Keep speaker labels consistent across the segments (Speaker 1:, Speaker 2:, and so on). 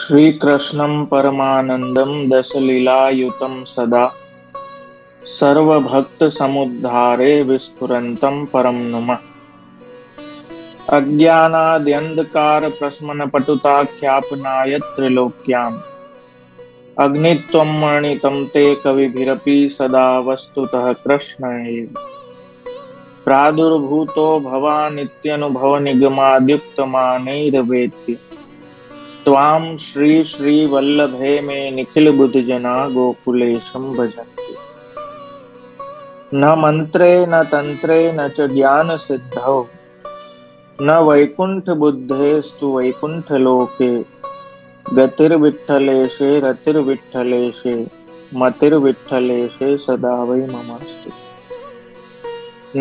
Speaker 1: श्रीकृष्णं परमानन्दं दशलीलायुतं सदा सर्वभक्तसमुद्धारे विस्फुरन्तं परं नुमः। अज्ञानाद्यन्धकारप्रशमनपटुताख्यापनाय त्रिलोक्याम् अग्नित्वं वर्णितं ते कविभिरपि सदा वस्तुतः कृष्ण एव। प्रादुर्भूतो भवानित्यनुभवनिगमाद्युक्तमानैर्वेत्ति त्वां श्री श्री वल्लभे मे निखिल बुद्धजना गोकुलेशं भजन्ति। न मन्त्रे न तन्त्रे न च ज्ञान सिद्धौ न वैकुंठ बुद्धेस्तु वैकुंठलोके गतिर्विठ्ठलेशे रतिर्विठ्ठलेशे मतिर्विठ्ठलेशे सदा वै ममास्तु।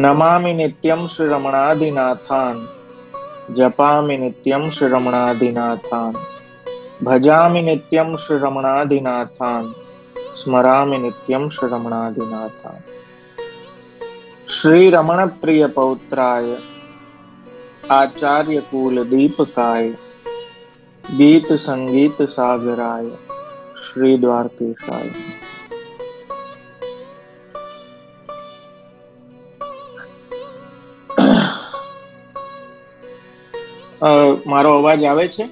Speaker 1: नमामि नित्यं श्रीरमणादिनाथान् जपामि नित्यं श्रीरमणादिनाथान् भजामि नित्यं श्रीरमणादिनाथान् स्मरामि नित्यं श्रीरमणादिनाथान्। श्रीरमण प्रिय पौत्राय आचार्य कुल दीपकाय गीत संगीत सागराय श्री द्वारकेशाय। મારો અવાજ આવે છે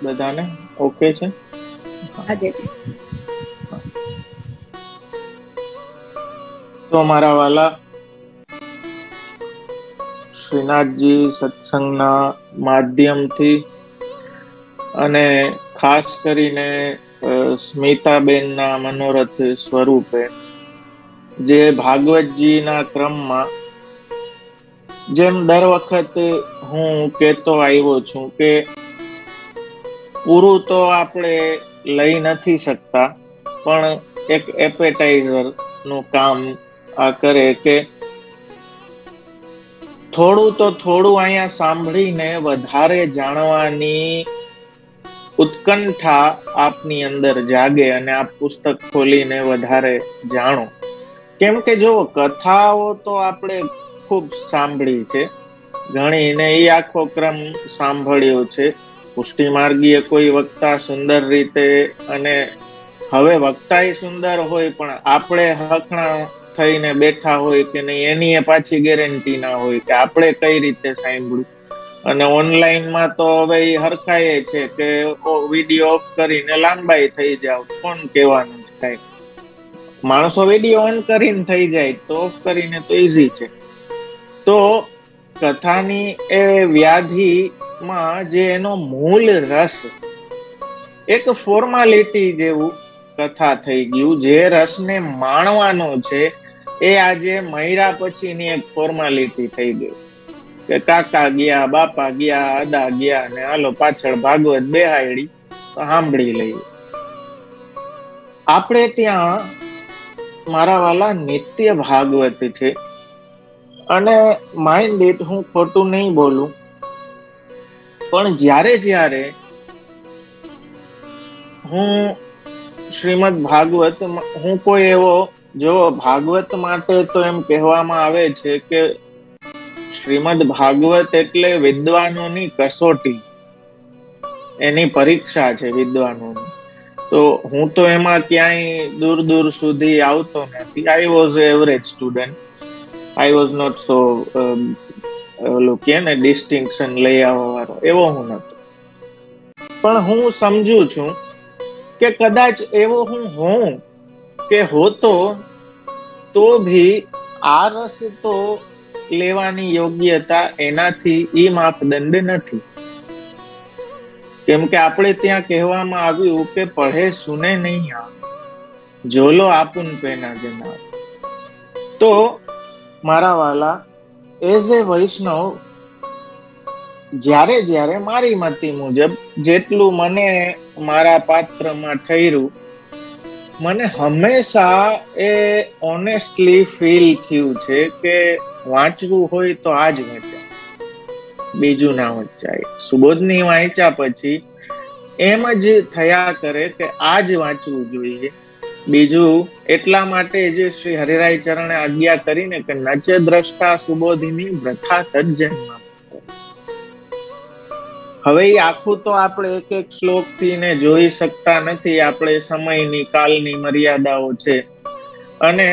Speaker 1: બધાને? ઓકે છે? તો મારા વાલા શ્રીનાથજી સત્સંગના માધ્યમથી અને ખાસ કરીને સ્મિતાબેનના મનોરથ સ્વરૂપે જે ભાગવતજીના ક્રમમાં જેમ દર વખત હું કહેતો આવ્યો છું કે પૂરું તો આપણે લઈ નથી શકતા, પણ એક એપેટાઇઝર નું કામ આ કરે કે થોડું તો થોડું અહીંયા સાંભળીને વધારે જાણવાની ઉત્કંઠા આપની અંદર જાગે અને આપ પુસ્તક ખોલીને વધારે જાણો. કેમ કે જો કથાઓ તો આપણે ખૂબ સાંભળી છે ઘણી, ને એ આખો ક્રમ સાંભળ્યો છે. પુષ્ટિ માર્ગીય કોઈ વક્તા સુંદર રીતે, અને હવે વક્તા સુંદર હોય પણ આપણે હખણા થઈને બેઠા હોય કે નહીં એની પાછી ગેરંટી ના હોય કે આપણે કઈ રીતે સાંભળ્યું. અને ઓનલાઈનમાં તો હવે હરખાય છે કે વિડીયો ઓફ કરીને લાંબાઈ થઈ જાવ, કોણ કહેવાનું થાય. માણસો વિડીયો ઓન કરીને થઈ જાય તો ઓફ કરીને તો ઈઝી છે. તો કથાની એ વ્યાધિમાં જે એનો મૂળ રસ, એક ફોર્માલિટી જેવું કથા થઈ ગયું. જે રસને માણવાનો છે એ આજે મયરા પછીની એક ફોર્માલિટી થઈ ગઈ કે કાકા ગયા, બાપા ગયા, અદા ગયા ને હાલો પાછળ ભાગવત બેહાડી તો સાંભળી લઈએ. આપણે ત્યાં મારા વાલા નિત્ય ભાગવત છે. અને માઇન્ડ ઇટ, હું ખોટું નહીં બોલું, પણ જ્યારે જ્યારે હું શ્રીમદ ભાગવત, હું કોઈ એવો, જો ભાગવત માટે તો એમ કહેવામાં આવે છે કે શ્રીમદ ભાગવત એટલે વિદ્વાનોની કસોટી, એની પરીક્ષા છે વિદ્વાનોની. તો હું તો એમાં ક્યાંય દૂર દૂર સુધી આવતો નથી. I was average student. I was not so distinction લઈ આવવા વાળો એવો હું નતો. પણ હું સમજુ છું કે કદાચ એવો હું હોઉં કે હોતો તો ભી આ રસ તો લેવાની યોગ્યતા એનાથી ઈ માપદંડ નથી. કેમ કે આપણે ત્યાં કહેવામાં આવ્યું કે પઢે સુને નહીં આ જોલો આપુન પેના જના. તો મારા વાલા, એઝ એ વૈષ્ણવ, જ્યારે જ્યારે મારી મતિ મુજબ જેટલું મને મારા પાત્રમાં ઠર્યું, મને હંમેશા એ ઓનેસ્ટલી ફીલ થયું છે કે વાંચવું હોય તો આજ વંચાય, બીજું ના વંચાય. સુબોધની વાંચ્યા પછી એમ જ થયા કરે કે આજ વાંચવું જોઈએ. બીજું એટલા માટે જે શ્રી હરિરાય ચરણે આજ્ઞા કરીને કે નચ દ્રષ્ટા સુબોધિની વ્રથા તજ્જન્મ. હવે એ આખું તો આપણે એક એક શ્લોક થી ને જોઈ શકતા નથી, આપણે સમયની કાલની મર્યાદાઓ છે. અને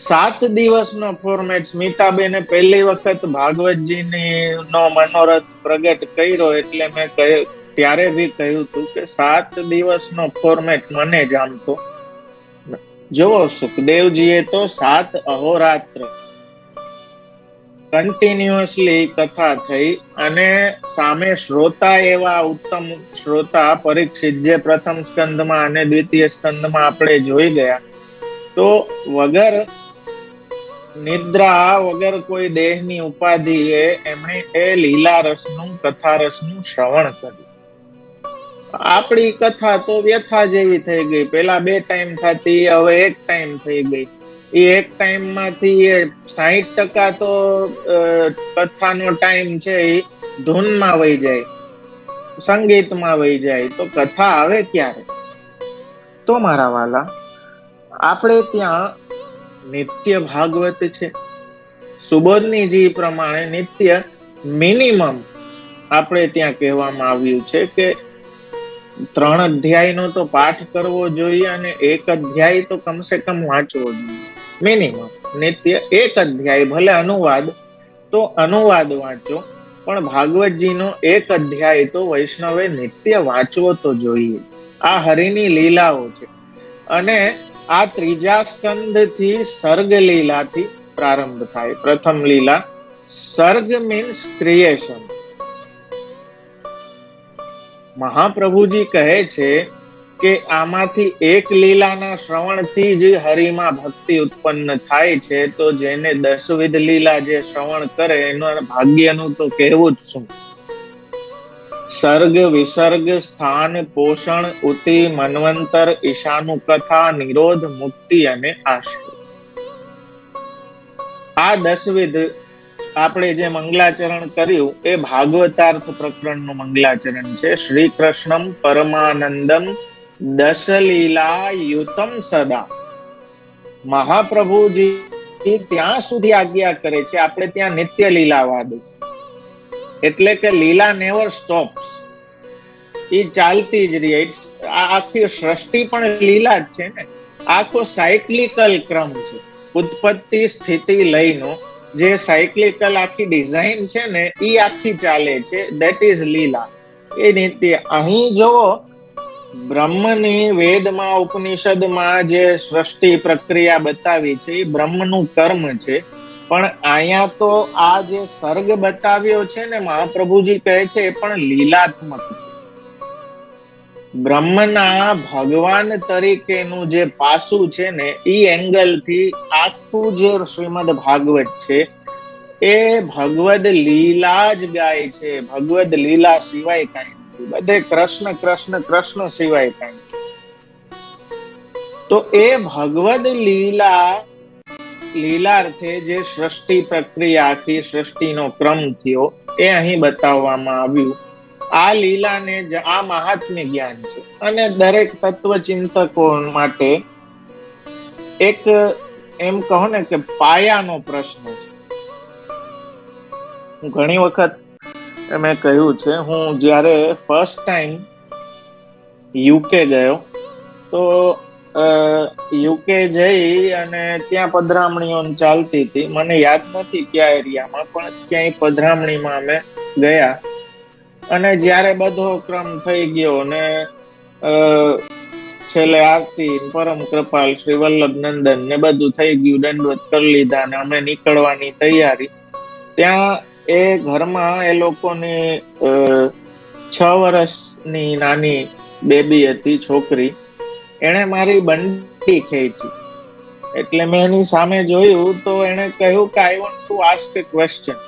Speaker 1: 7 દિવસનો ફોર્મેટ સ્મિતાબેને પહેલી વખત ભાગવતજીની નો મનોરથ પ્રગટ કર્યો એટલે મેં ત્યારે બી કહ્યું હતું કે 7 દિવસનો ફોર્મેટ મને જામતો. જુઓ, સુખદેવજીએ તો 7 અહોરાત્ર કન્ટિન્યુઅસલી કથા થઈ, અને સામે શ્રોતા એવા ઉત્તમ શ્રોતા પરીક્ષિત, જે પ્રથમ સ્કંદમાં અને દ્વિતીય સ્કંદમાં આપણે જોઈ ગયા, તો વગર નિદ્રા, વગર કોઈ દેહની ઉપાધિએ એમણે એ લીલા રસનું, કથા રસનું શ્રવણ કર્યું. આપણી કથા તો વ્યથા જેવી થઈ ગઈ. પેલા 2 ટાઈમ થતી, હવે 1 ટાઈમ થઈ ગઈ. એ 1 ટાઈમ માંથી 60% તો કથાનો ટાઈમ છે એ ધૂનમાં વહી જાય, સંગીતમાં વહી જાય. તો કથા આવે ક્યારે? તો મારા વાલા, આપણે ત્યાં નિત્ય ભાગવત છે. સુબોધનીજી પ્રમાણે નિત્ય મિનિમમ આપણે ત્યાં કહેવામાં આવ્યું છે કે 3 અધ્યાયનો તો પાઠ કરવો જોઈએ, અને 1 અધ્યાય તો કમસે કમ વાંચવો જોઈએ. મિનિમમ નિત્ય 1 અધ્યાય, ભલે અનુવાદ તો અનુવાદ વાંચો, પણ ભાગવતજીનો 1 અધ્યાય તો વૈષ્ણવે નિત્ય વાંચવો તો જોઈએ. આ હરિની લીલાઓ છે. અને આ 3જા સ્કંદ થી સર્ગ લીલાથી પ્રારંભ થાય. પ્રથમ લીલા, સર્ગ મીન્સ ક્રિએશન. મહાપ્રભુજી કહે છે કે આમાંથી એક લીલાના શ્રવણથી જ હરિમાં ભક્તિ ઉત્પન્ન થાય છે. તો જેને 10 વિધ લીલા જે શ્રવણ કરે એનું ભાગ્યનું તો કહેવું જ શું. સર્ગ, વિસર્ગ, સ્થાન, પોષણ, ઉતિ, મન્વંતર, ઈશાનું કથા, નિરોધ, મુક્તિ અને આશ્રય. આ 10 વિધ આપણે જે મંગલાચરણ કર્યું એ ભાગવતાર્થ પ્રકરણનું મંગલાચરણ છે. શ્રી કૃષ્ણમ પરમાનંદમ 10 લીલા યુતમ સદા. મહાપ્રભુજી ત્યાં સુધી આજ્ઞા કરે છે, આપણે ત્યાં નિત્ય લીલાવાદ, એટલે કે લીલા નેવર સ્ટોપ્સ, એ ચાલતી જ રહે. આ આખી સૃષ્ટિ પણ લીલા જ છે ને. આખો સાયક્લિકલ ક્રમ છે, ઉત્પત્તિ સ્થિતિ લયનો જે સાયક્લિકલ આખી ડિઝાઇન છે ને, એ આખી ચાલે છે. ધેટ ઇઝ લીલા, એ નિત્ય. અહીં જો બ્રહ્મની વેદમાં, ઉપનિષદમાં જે સૃષ્ટિ પ્રક્રિયા બતાવી છે એ બ્રહ્મનું કર્મ છે, પણ અહીંયા તો આ જે સર્ગ બતાવ્યો છે ને, મહાપ્રભુજી કહે છે એ પણ લીલાત્મક છે. બ્રહ્મના ભગવાન તરીકેનું જે પાસું છે ને, એ એંગલ થી આખું જે શ્રીમદ ભાગવત છે એ ભગવદ લીલા જ ગાય છે. ભગવદ લીલા સિવાય કઈ નથી. બધે કૃષ્ણ કૃષ્ણ કૃષ્ણ સિવાય કઈ. તો એ ભગવદ લીલાર્થે જે સૃષ્ટિ પ્રક્રિયા, આખી સૃષ્ટિનો ક્રમ થયો, એ અહીં બતાવવામાં આવ્યું. આ લીલાને, આ મહાત્મ્ય જ્ઞાન છે, અને દરેક તત્વચિંતકો માટે એક, એમ કહો ને કે પાયાનો પ્રશ્ન છે. હું ઘણી વખત મેં કહ્યું છે, હું જ્યારે ફર્સ્ટ ટાઈમ યુકે ગયો, તો યુકે જઈ અને ત્યાં પધરામણીઓ ચાલતી હતી. મને યાદ નથી કયા એરિયામાં, પણ ક્યાંય પધરામણીમાં અમે ગયા. અને જ્યારે બધો ક્રમ થઈ ગયો ને છેલ્લે આરતી, પરમ કૃપાલ શ્રી વલ્લભ નંદન ને બધું થઈ ગયું, દંડવત કરી લીધા ને અમે નીકળવાની તૈયારી. ત્યાં એ ઘરમાં એ લોકોની 6 વર્ષની નાની બેબી હતી, છોકરી. એને મારી બંડી ખેંચી, એટલે મેં એની સામે જોયું તો એને કહ્યું કે I want to ask A question.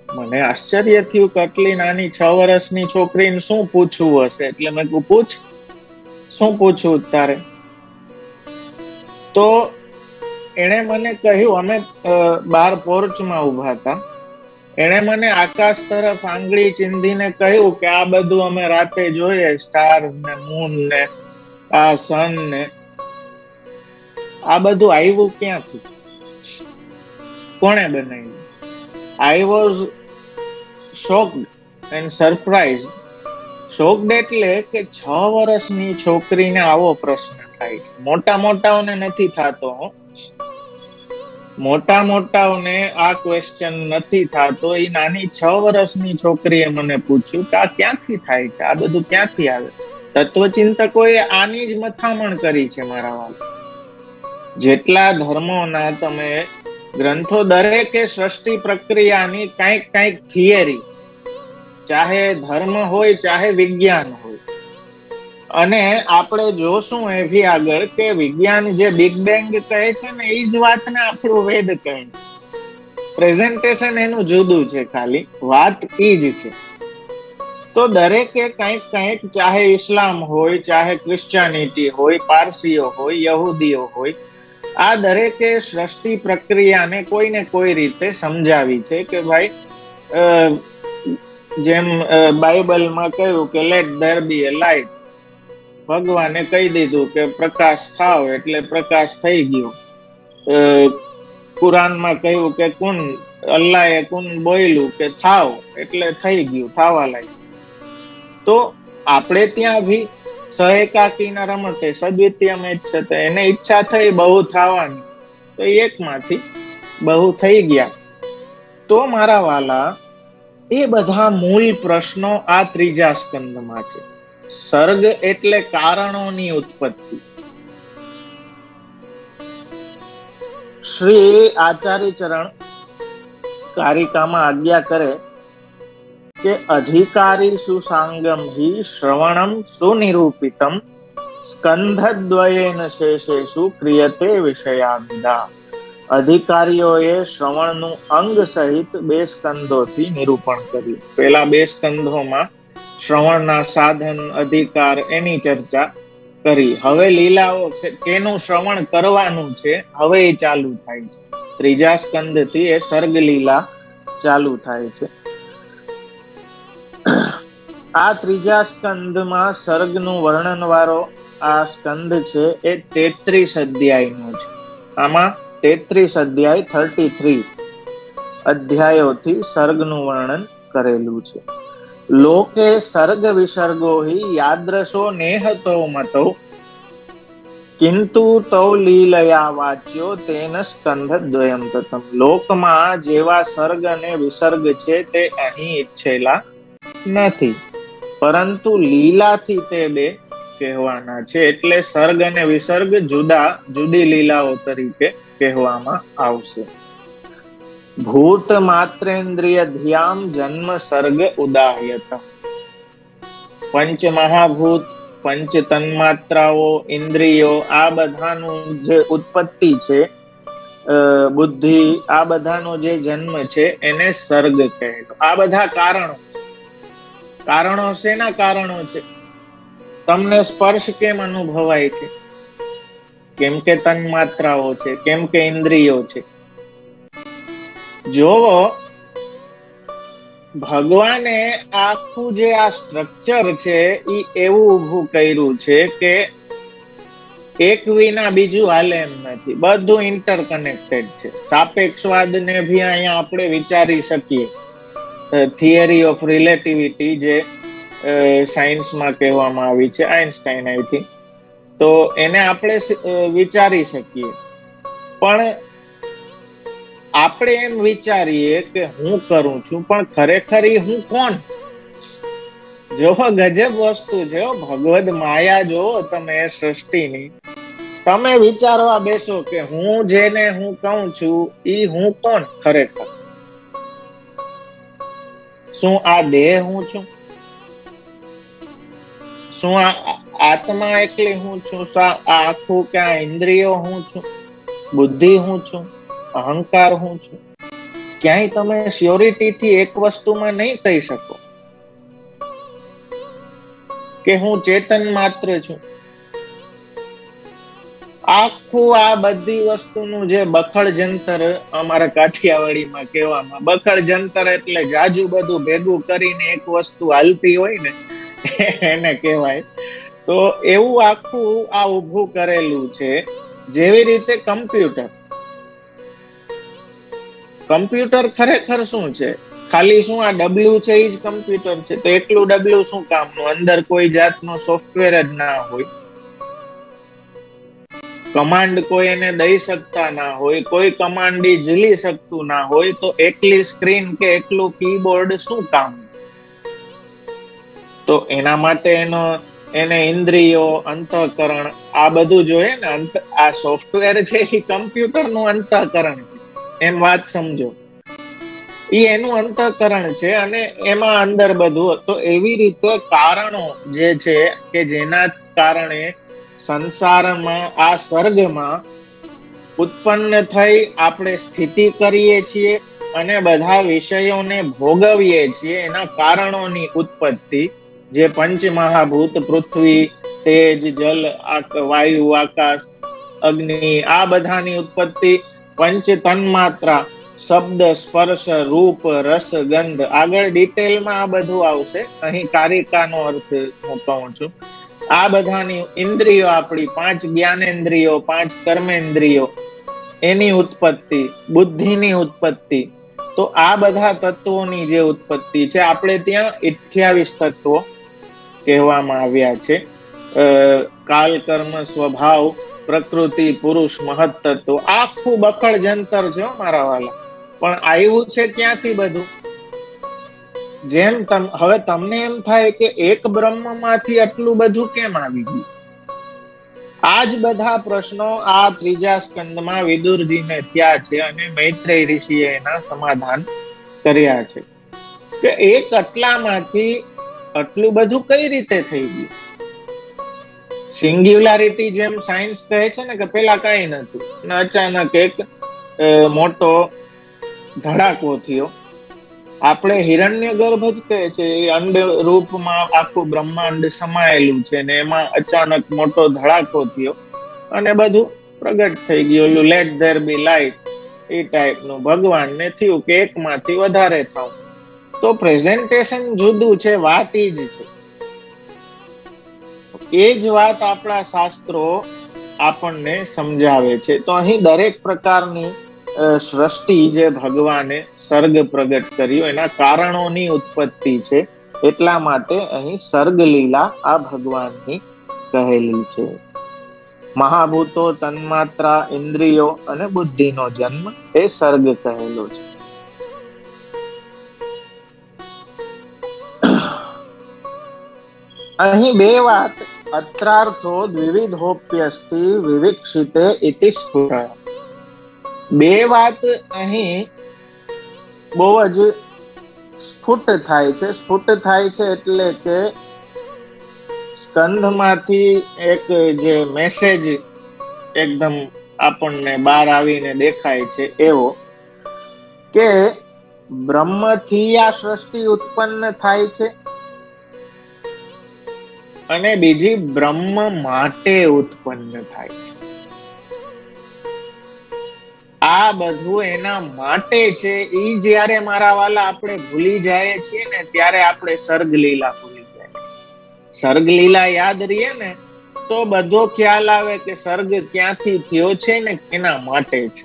Speaker 1: મને આશ્ચર્ય થયું કે આટલી નાની 6 વર્ષની છોકરીને શું પૂછવું હશે. એટલે મેં કહ્યું, પૂછ, શું પૂછવું તારે? તો એને મને કહ્યું, અમે બહાર પોર્ચમાં ઉભા હતા, એને મને આકાશ તરફ આંગળી ચીંધીને કહ્યું કે આ બધું અમે રાતે જોઈએ, સ્ટાર્સ ને મૂન ને આ સન ને, આ બધું આવ્યું ક્યાંથી, કોણે બનાવ્યું? I was shocked and surprise. Shocked એટલે કે 6 વર્ષની છોકરીને આવો પ્રશ્ન થાય છે. મોટા મોટાઓને નથી થતો, મોટા મોટાઓને આ ક્વેશ્ચન નથી થતો. એ નાની 6 વર્ષની છોકરીએ મને પૂછ્યું કે આ ક્યાંથી થાય છે, આ બધું ક્યાંથી આવે. તત્વચિંતકોએ આની જ મથામણ કરી છે મારા વાલા. જેટલા ધર્મોના તમે ગ્રંથો, દરેકે સૃષ્ટિ પ્રક્રિયાની કઈક થિયરી, ચાહે ધર્મ હોય ચાહે વિજ્ઞાન હોય. અને આપણે જોશું એ ભી આગળ કે વિજ્ઞાન જે બિગ બેંગ કહે છે ને, એ જ વાતને આપણું વેદ કહે છે. પ્રેઝન્ટેશન એનું જુદું છે, ખાલી વાત એ જ છે. તો દરેકે કઈક ચાહે ઇસ્લામ હોય, ચાહે ક્રિશ્ચિયાનિટી હોય, પારસીઓ હોય, યહૂદીઓ હોય, આ દરેકે સૃષ્ટિ પ્રક્રિયાને કોઈને કોઈ રીતે સમજાવી છે કે ભાઈ, જેમ બાઇબલમાં કહ્યું કે let there be a light. ભગવાને કહી દીધું કે પ્રકાશ થાવ એટલે પ્રકાશ થઈ ગયો. કુરાનમાં કહ્યું કે કુન, અલ્લાહે કુન બોલ્યું કે થાવ એટલે થઈ ગયું, થાવા લાગ્યું. તો આપણે ત્યાં ભી સહેકાકીના રમતે સદ્વિતીય મેચ છે, તો એને ઈચ્છા થઈ બહુ થવાની, તો એકમાંથી બહુ થઈ ગયા. તો મારા વાલા, એ બધા મૂળ પ્રશ્નો આ ત્રીજા સ્કંદમાં છે. સર્ગ એટલે કારણોની ઉત્પત્તિ. શ્રી આચાર્ય ચરણ કારિકામાં આજ્ઞા કરે કે અધિકારી સુસાંગમ હિ શ્રવણમ સુનિરૂપિતમ સ્કંધદ્વયેન શેષેષુ ક્રિયતે વિષયાવિદા. અધિકારીઓએ શ્રવણનું અંગ સહિત 2 સ્કંધોથી નિરૂપણ કર્યું. પેલા 2 સ્કંધોમાં શ્રવણના સાધન, અધિકાર એની ચર્ચા કરી. હવે લીલાઓ છે, કેનું શ્રવણ કરવાનું છે, હવે એ ચાલુ થાય છે. ત્રીજા સ્કંધથી એ સર્ગ લીલા ચાલુ થાય છે. આ ત્રીજા સ્કંધમાં સર્ગનું વર્ણન વાળો આ સ્કંધ છે એ 33 અધ્યાયનો છે. આમાં 33 અધ્યાય 33 અધ્યાયોથી સર્ગનું વર્ણન કરેલું છે. લોકે સર્ગ વિસર્ગો હિ યાદ્રશો નેહતો મતો કિંતુ તૌ લીલયા વાચ્યો તેન સ્કંધ દ્વયમ તતમ. લોકમાં જેવા સર્ગ અને વિસર્ગ છે તે અહીં ઈચ્છેલા નથી, પરંતુ લીલાથી તે 2 કહેવાના છે. એટલે સર્ગ અને વિસર્ગ જુદી લીલાઓ તરીકે કહેવામાં આવશે. ભૂત માત્રેન્દ્રિય ધ્યામ જન્મ સર્ગ ઉદાહ્યત. પંચ મહાભૂત, પંચ તન્માત્રાઓ, ઇન્દ્રિયો, આ બધાનું જે ઉત્પત્તિ છે, બુદ્ધિ, આ બધાનો જે જન્મ છે એને સર્ગ કહે. આ બધા કારણો શેના કારણો છે? તમને સ્પર્શ કેમ અનુભવાય છે? કેમ કે તન્માત્રાઓ છે, કેમ કે ઇન્દ્રિયો છે. જોવો, ભગવાને આખું જે આ સ્ટ્રક્ચર છે એ એવું ઊભું કર્યું છે કે એક વિના બીજું હાલે એમ નથી. બધું ઇન્ટરકનેક્ટેડ છે. સાપેક્ષવાદને ભી અહીંયા આપણે વિચારી શકીએ. થિયરી ઓફ રિલેટિવિટી જે સાયન્સમાં કહેવામાં આવી છે, આઇન્સ્ટાઈન આઈ થિંક, તો એને આપણે વિચારી શકીએ. પણ આપણે એમ વિચારીએ કે હું કરું છું, પણ ખરેખર હું કોણ? જો ગજબ વસ્તુ છે ભગવદ માયા. જોવો તમે સૃષ્ટિની, તમે વિચારવા બેસો કે હું જેને હું કહું છું ઈ હું કોણ ખરેખર? શું આ દેહ હું છું? શું આ આત્મા એકલી હું છું? આ આખું કે આ ઇન્દ્રિયો હું છું? બુદ્ધિ હું છું? અહંકાર હું છું? ક્યાંય તમે શ્યોરિટીથી એક વસ્તુમાં નહીં કહી શકો કે હું ચેતન માત્ર છું. આખું આ બધી વસ્તુનું જે બખડ જંતર, અમારા કાઠિયાવાડીમાં કહેવામાં, બખડ જંતર એટલે જાજુ બધું ભેગું કરીને એક વસ્તુ હાલતી હોય ને, એને કહેવાય. તો એવું આખું આ ઊભું કરેલું છે. જેવી રીતે કમ્પ્યુટર ખરેખર શું છે? ખાલી શું આ ડબલ્યુ છે એ જ કમ્પ્યુટર છે, તો એટલું ડબલ્યુ શું કામનું? અંદર કોઈ જાતનો સોફ્ટવેર જ ના હોય, કમાન્ડ કોઈ એને દઈ શકતા ના હોય, કોઈ કમાન્ડ ઝીલી શકતું ના હોય, તો એકલી સ્ક્રીન કે એકલું કીબોર્ડ શું કામ? તો એના માટે એને ઇન્દ્રિયો, અંતઃકરણ આ બધું જોઈએ ને. આ સોફ્ટવેર છે એ કમ્પ્યુટર નું અંતઃકરણ છે, એમ વાત સમજો. એ એનું અંતઃકરણ છે અને એમાં અંદર બધું. તો એવી રીતે કારણો જે છે કે જેના કારણે સંસારમાં, આ સર્ગમાં ઉત્પન્ન થઈ આપણે સ્થિતિ કરીએ છીએ અને બધા વિષયોને ભોગવીએ છીએ, એના કારણોની ઉત્પત્તિ જે પંચ મહાભૂત, પૃથ્વી, તેજ, જલ, વાયુ, આકાશ, અગ્નિ, આ બધાની ઉત્પત્તિ પંચ તન્માત્રા, શબ્દ, સ્પર્શ, રૂપ, રસ, ગંધ, આગળ ડિટેલમાં આ બધું આવશે. અહીં કારિકાનો અર્થ હું કહું છું. આ બધાની ઇન્દ્રિયો, આપણી 5 જ્ઞાનેન્દ્રિયો, 5 કર્મેન્દ્રિયો, એની ઉત્પત્તિ, બુદ્ધિની ઉત્પત્તિ. તો આ બધા તત્વોની જે ઉત્પત્તિ છે, આપણે ત્યાં 28 તત્વો કહેવામાં આવ્યા છે. કાલ, કર્મ, સ્વભાવ, પ્રકૃતિ, પુરુષ, મહત તત્વ, આખું બખડ જંતર છે મારા વાલા. પણ આવ્યું છે ક્યાંથી બધું? જેમ હવે તમને એમ થાય કે એક બ્રહ્મમાંથી આટલું બધું કેમ આવી ગયું? આ જ બધા પ્રશ્નો આ 3જા સ્કંદમાં વિદુરજીને થયા છે અને મૈત્રેય ઋષિએ એના સમાધાન કર્યા છે કે એક આટલામાંથી આટલું બધું કઈ રીતે થઈ ગયું? સિંગ્યુલારિટી, જેમ સાયન્સ કહે છે ને કે પેલા કઈ નતું ને અચાનક એક મોટો ધડાકો થયો. આપણે હિરણ્ય ગર્ભ જ કહે છે, એ અંડ રૂપમાં આખું બ્રહ્માંડ સમાયેલું છે ને એમાં અચાનક મોટો ધડાકો થયો અને બધું પ્રગટ થઈ ગયું. ઓલું લેટ ધેર બી લાઇટ એ ટાઈપનું ભગવાનને થયું કે એકમાંથી વધારે થાવ. તો પ્રેઝન્ટેશન જુદું છે, વાત એ જ છે. એ જ વાત આપણા શાસ્ત્રો આપણને સમજાવે છે. તો અહીં દરેક પ્રકારની સૃષ્ટિ જે ભગવાને સર્ગ પ્રગટ કર્યું એના કારણોની ઉત્પત્તિ છે, એટલા માટે અહીં સર્ગ લીલા આ ભગવાનની કહેલી છે. મહાભૂતો, તન્માત્રા, ઇન્દ્રિયો અને બુદ્ધિનો જન્મ એ સર્ગ કહેલો છે. અહીં બે વાત, અત્રાર્થો દ્વિવિધોપ્યસ્તિ વિવિક્ષિતે ઇતિ સ્ફુરઃ. બે વાત અહીં બહુ જ સ્ફુટ થાય છે. સ્ફુટ થાય છે એટલે કે સ્કંધમાંથી એક જે મેસેજ એકદમ આપણને બહાર આવીને દેખાય છે એવો કે બ્રહ્મથી આ સૃષ્ટિ ઉત્પન્ન થાય છે અને બીજી બ્રહ્મ માટે ઉત્પન્ન થાય છે. આ બધું એના માટે છે. એ જયારે મારા વાલા આપણે ભૂલી જાય છીએ ને ત્યારે આપણે સર્ગ લીલા ભૂલી જાય. સર્ગ લીલા યાદ રહીએ ને તો બધો ખ્યાલ આવે કે સર્ગ ક્યાંથી થયો છે ને એના માટે છે.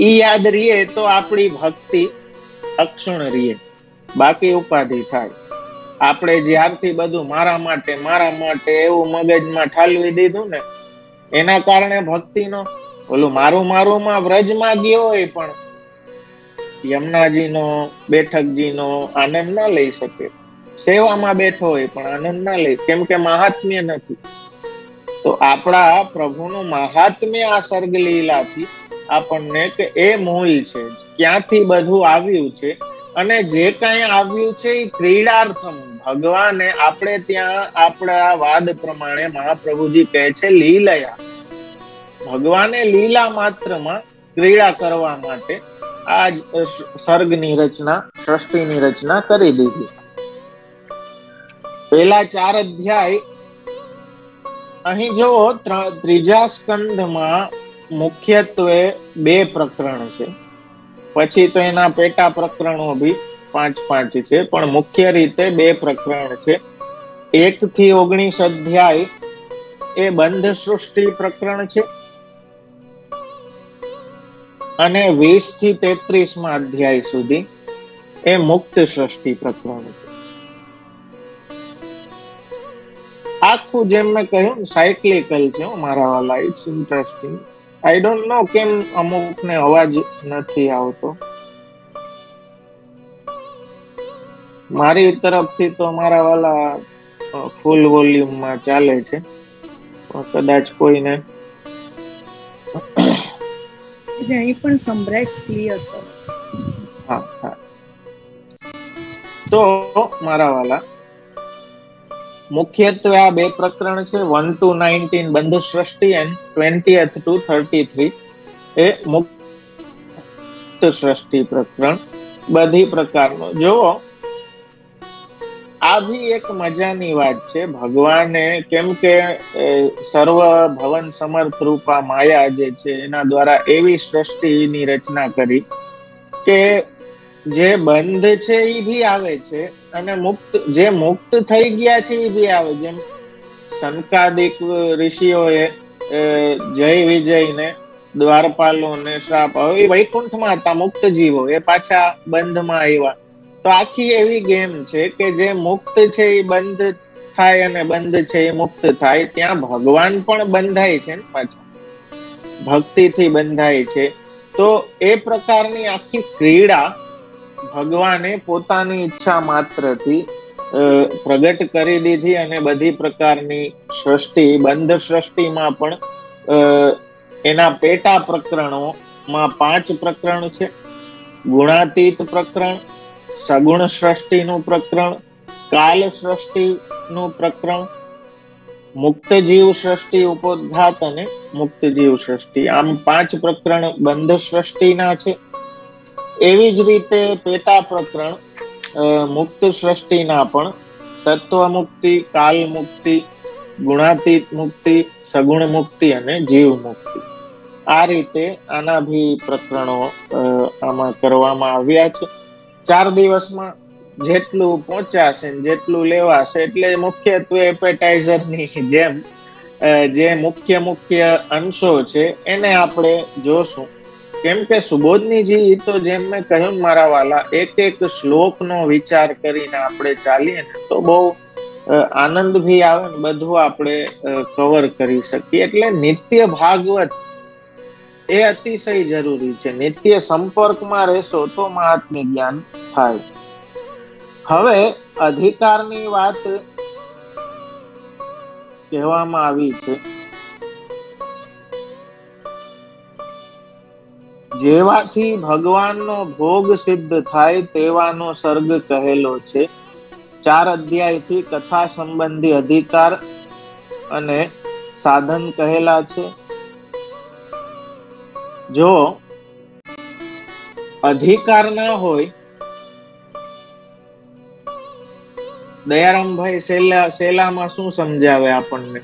Speaker 1: ઈ યાદ રહીએ તો આપણી ભક્તિ અક્ષુણ રહીએ, બાકી ઉપાધિ થાય. આપણે જ્યારથી બધું મારા માટે એવું મગજમાં ઠાલવી દીધું ને એના કારણે ભક્તિનો ઓલું મારું માં વ્રજમાં ગયો હોય પણ યમુનાજીનો, બેઠકજીનો આનંદ ના લઈ શકે. સેવામાં બેઠો હોય પણ આનંદ ના લઈ, કેમ કે મહાત્મ્ય નથી. તો આપણા પ્રભુનું મહાત્મ્ય આ સર્ગ લીલાથી આપણને કે એ મૂળ છે, ક્યાંથી બધું આવ્યું છે અને જે કઈ આવ્યું છે એ ક્રીડાર્થમ. ભગવાને આપણે ત્યાં આપણા વાદ પ્રમાણે મહાપ્રભુજી કહે છે લીલયા. ભગવાને લીલા માત્રમાં ક્રીડા કરવા માટે આ સર્ગની રચના, સૃષ્ટિની રચના કરી દીધી. પેલા 4 અધ્યાય અહીં જો 3જા સ્કંધમાં મુખ્યત્વે 2 પ્રકરણ છે, પછી તો એના પેટા પ્રકરણો બી 5 છે, પણ મુખ્ય રીતે 2 પ્રકરણ છે. 1 થી 19 અધ્યાય એ બંધ સૃષ્ટિ પ્રકરણ છે અને 20 થી 33 અધ્યાય સુધી એ મુક્ત સૃષ્ટિ પ્રકરણ છે. આખું જેમ મેં કહ્યું સાયક્લિકલ છે મારા વાલા. It's interesting. I don't know કેમ અમુક ને અવાજ નથી આવતો. મારી તરફથી તો મારા વાલા ફૂલ વોલ્યુમમાં ચાલે છે, કદાચ કોઈને
Speaker 2: અહીં પણ સંભળાય ક્લિયર. સરસ.
Speaker 1: હા હા. તો મારા વાલા મુખ્યત્વે આ બે પ્રકરણ છે, 1 to 19 બંધ સૃષ્ટિ એન્ડ 20th to 33 એ મુક્ત સૃષ્ટિ પ્રકરણ. બધી પ્રકારનો જોવો, આ ભી એક મજાની વાત છે. ભગવાને કેમ કે સર્વ ભવન સમર્થ રૂપા માયા જે છે એના દ્વારા એવી સૃષ્ટિની રચના કરી કે જે બંધ છે એ ભી આવે છે અને જે મુક્ત થઈ ગયા છે એ ભી આવે. જેમ સનકાદિક ઋષિઓએ જય વિજય ને દ્વારપાલો ને શ્રાપ, હવે વૈકુંઠમાં હતા મુક્ત જીવો, એ પાછા બંધમાં આવ્યા. તો આખી એવી ગેમ છે કે જે મુક્ત છે એ બંધ થાય અને બંધ છે એ મુક્ત થાય. ત્યાં ભગવાન પણ બંધાય છે ને પાછા, ભક્તિથી બંધાય છે. તો એ પ્રકારની આખી ક્રીડા ભગવાને પોતાની ઈચ્છા માત્રથી પ્રગટ કરી દીધી અને બધી પ્રકારની સૃષ્ટિ, બંધ સૃષ્ટિમાં પણ એના પેટા પ્રકરણોમાં 5 પ્રકરણ છે. ગુણાતીત પ્રકરણ, સગુણ સૃષ્ટિનું પ્રકરણ, કાલ સૃષ્ટિનું પ્રકરણ, મુક્ત જીવ સૃષ્ટિ ઉપોદ્ઘાત અને મુક્ત જીવ સૃષ્ટિ, આમ 5 પ્રકરણ બંધ સૃષ્ટિના છે. એવી જ રીતે પેટા પ્રકરણ મુક્ત સૃષ્ટિના પણ તત્વ મુક્તિ, કાલ મુક્તિ, ગુણાતીત મુક્તિ, સગુણ મુક્તિ અને જીવ મુક્તિ, આ રીતે આના ભી પ્રકરણો આમાં કરવામાં આવ્યા છે. 4 દિવસમાં જેટલું પહોંચાશે જેટલું લેવાશે, એટલે મુખ્યત્વે એપેટાઇઝરની જેમ જે મુખ્ય અંશો છે એને આપણે જોશું. કેમ કે સુબોધનીજી તો જેમ મેં કહ્યું મારા વાલા, એક શ્લોકનો વિચાર કરીને આપણે ચાલીએ ને તો બહુ આનંદ ભી આવે ને બધું આપણે કવર કરી શકીએ. એટલે નિત્ય ભાગવત એ અતિશય જરૂરી છે. નિત્ય સંપર્કમાં રહેશો તો મહાત્મ્ય જ્ઞાન થાય. હવે અધિકારની વાત કહેવામાં આવી છે. જેવાથી ભગવાનનો ભોગ સિદ્ધ થાય તેવાનો સર્ગ કહેલો છે. 4 અધ્યાયથી કથા સંબંધી અધિકાર અને સાધન કહેલા છે. જો અધિકાર ના હોય, દયારામભાઈ સેલામાં શું સમજાવે આપણને?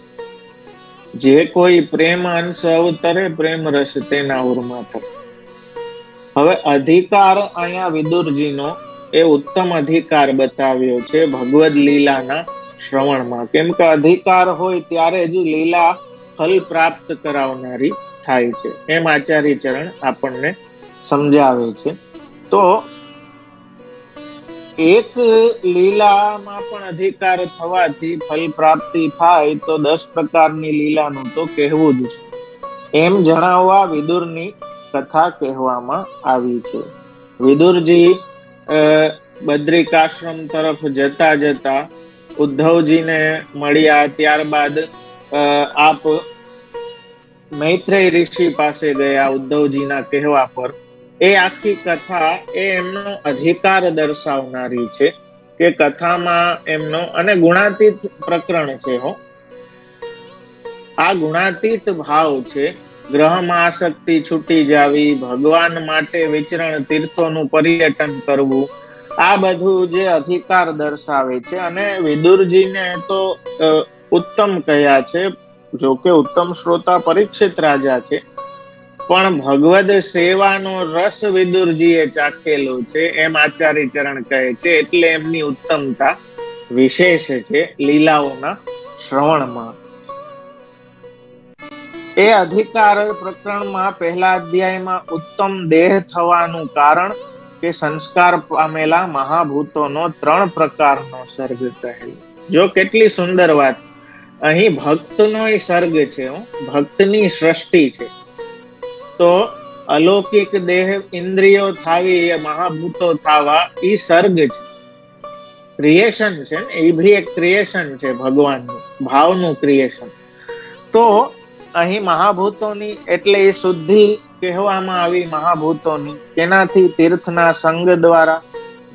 Speaker 1: જે કોઈ પ્રેમ અંશ અવતરે પ્રેમ રસ તેના ઉરમાં થાય. હવે અધિકાર અહીંયા વિદુરજીનો એ ઉત્તમ અધિકાર બતાવ્યો છે ભગવદ લીલાના શ્રવણમાં. કેમ કે અધિકાર હોય ત્યારે જ લીલા ફલ પ્રાપ્ત કરાવનારી થાય છે, એમ આચાર્ય ચરણ આપણને સમજાવે છે. તો એક લીલામાં પણ અધિકાર થવાથી ફલ પ્રાપ્તિ થાય તો 10 પ્રકારની લીલાનું તો કહેવું જ છે. એમ જણાવવા વિદુરની કથા કહેવામાં આવી છે. વિદુરજી બદ્રિકાશ્રમ તરફ જતા જતા ઉદ્ધવજીને મળ્યા. ત્યારબાદ આપ મૈત્રેય ઋષિ પાસે ગયા ઉદ્ધવજીના કહેવા પર. એ આખી કથા એ એમનો અધિકાર દર્શાવનારી છે કે કથામાં એમનો, અને ગુણાતીત પ્રકરણ છે હો, આ ગુણાતીત ભાવ છે. ગ્રહમાં આસક્તિ છૂટી જાવી, ભગવાન માટે વિચરણ, તીર્થોનું પર્યટન કરવું, આ બધું જે અધિકાર દર્શાવે છે. અને વિદુરજીને તો ઉત્તમ કહ્યા છે. જો કે ઉત્તમ શ્રોતા પરીક્ષિત રાજા છે, પણ ભગવદ સેવાનો રસ વિદુરજીએ ચાખેલો છે, એમ આચાર્ય ચરણ કહે છે. એટલે એમની ઉત્તમતા વિશેષ છે લીલાઓના શ્રવણમાં. એ અધિકાર પ્રકરણમાં પહેલા અધ્યાયમાં ઉત્તમ દેહ થવાનું કારણ કે સંસ્કાર પામેલા મહાભૂતોનો 3 પ્રકારનો સર્ગ કહેલો. જો કેટલી સુંદર વાત. અહીં ભક્તનો સર્ગ છે, ભક્તની સૃષ્ટિ છે. તો અલૌકિક દેહ ઇન્દ્રિયો થાવી, એ મહાભૂતો થાવા, એ સર્ગ છે, ક્રિએશન છે ને. એ ભી એક ક્રિએશન છે ભગવાનનું, ભાવનું ક્રિએશન. તો અહીં મહાભૂતોની એટલે એ શુદ્ધિ કહેવામાં આવી મહાભૂતોની. તેનાથી તીર્થના સંગ દ્વારા,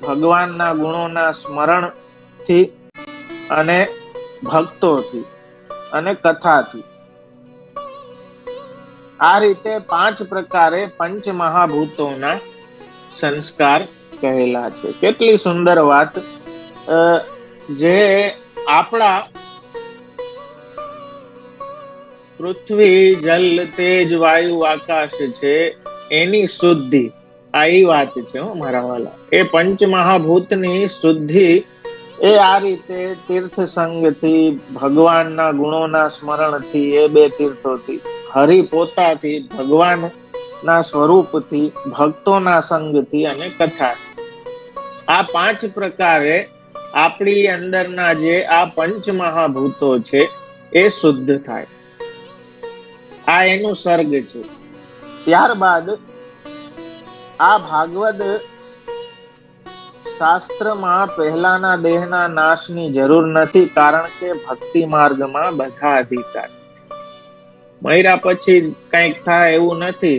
Speaker 1: ભગવાનના ગુણોના સ્મરણથી, અને ભક્તોથી અને કથાથી, આ રીતે 5 પ્રકારે પંચ મહાભૂતોના સંસ્કાર કહેલા છે. કેટલી સુંદર વાત. જે આપણા પૃથ્વી, જલ, તેજ, વાયુ, આકાશ છે, એની શુદ્ધિ, આ વાત છે મારા વાલા. એ પંચ મહાભૂતની શુદ્ધિ એ આ રીતે તીર્થ સંગથી, ભગવાનના ગુણોના સ્મરણથી, એ 2 તીર્થોથી, હરિ પોતાથી, ભગવાનના સ્વરૂપથી, ભક્તોના સંગથી અને કથાથી, આ 5 પ્રકારે આપણી અંદરના જે આ પંચ મહાભૂતો છે એ શુદ્ધ થાય. આ એનું સર્ગ છે. ત્યારબાદ આ ભાગવત શાસ્ત્રમાં પહેલાના દેહના નાશની જરૂર નથી, કારણ કે ભક્તિ માર્ગમાં બધા અધિકાર. મર્યા પછી કંઈક થાય એવું નથી.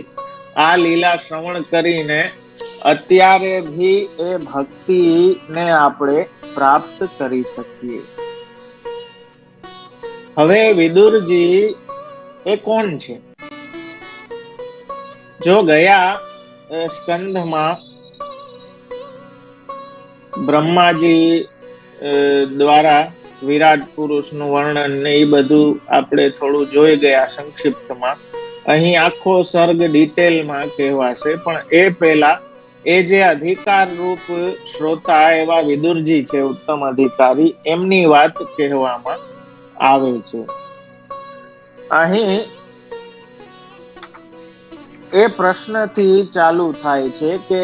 Speaker 1: આ લીલા શ્રવણ કરીને અત્યારે ભી એ ભક્તિને આપણે પ્રાપ્ત કરી શકીએ. હવે વિદુરજી એ કોણ છે? જો ગયા સ્કંધમાં બ્રહ્માજી દ્વારા વિરાટ પુરુષનું વર્ણન ને એ બધું આપણે થોડું જોઈ ગયા સંક્ષિપ્તમાં. અહીં આખો સર્ગ ડિટેલમાં કહેવાશે, પણ એ પહેલા એ જે અધિકાર રૂપ શ્રોતા એવા વિદુરજી છે, ઉત્તમ અધિકારી, એમની વાત કહેવામાં આવે છે. અહીં એ પ્રશ્નથી ચાલુ થાય છે કે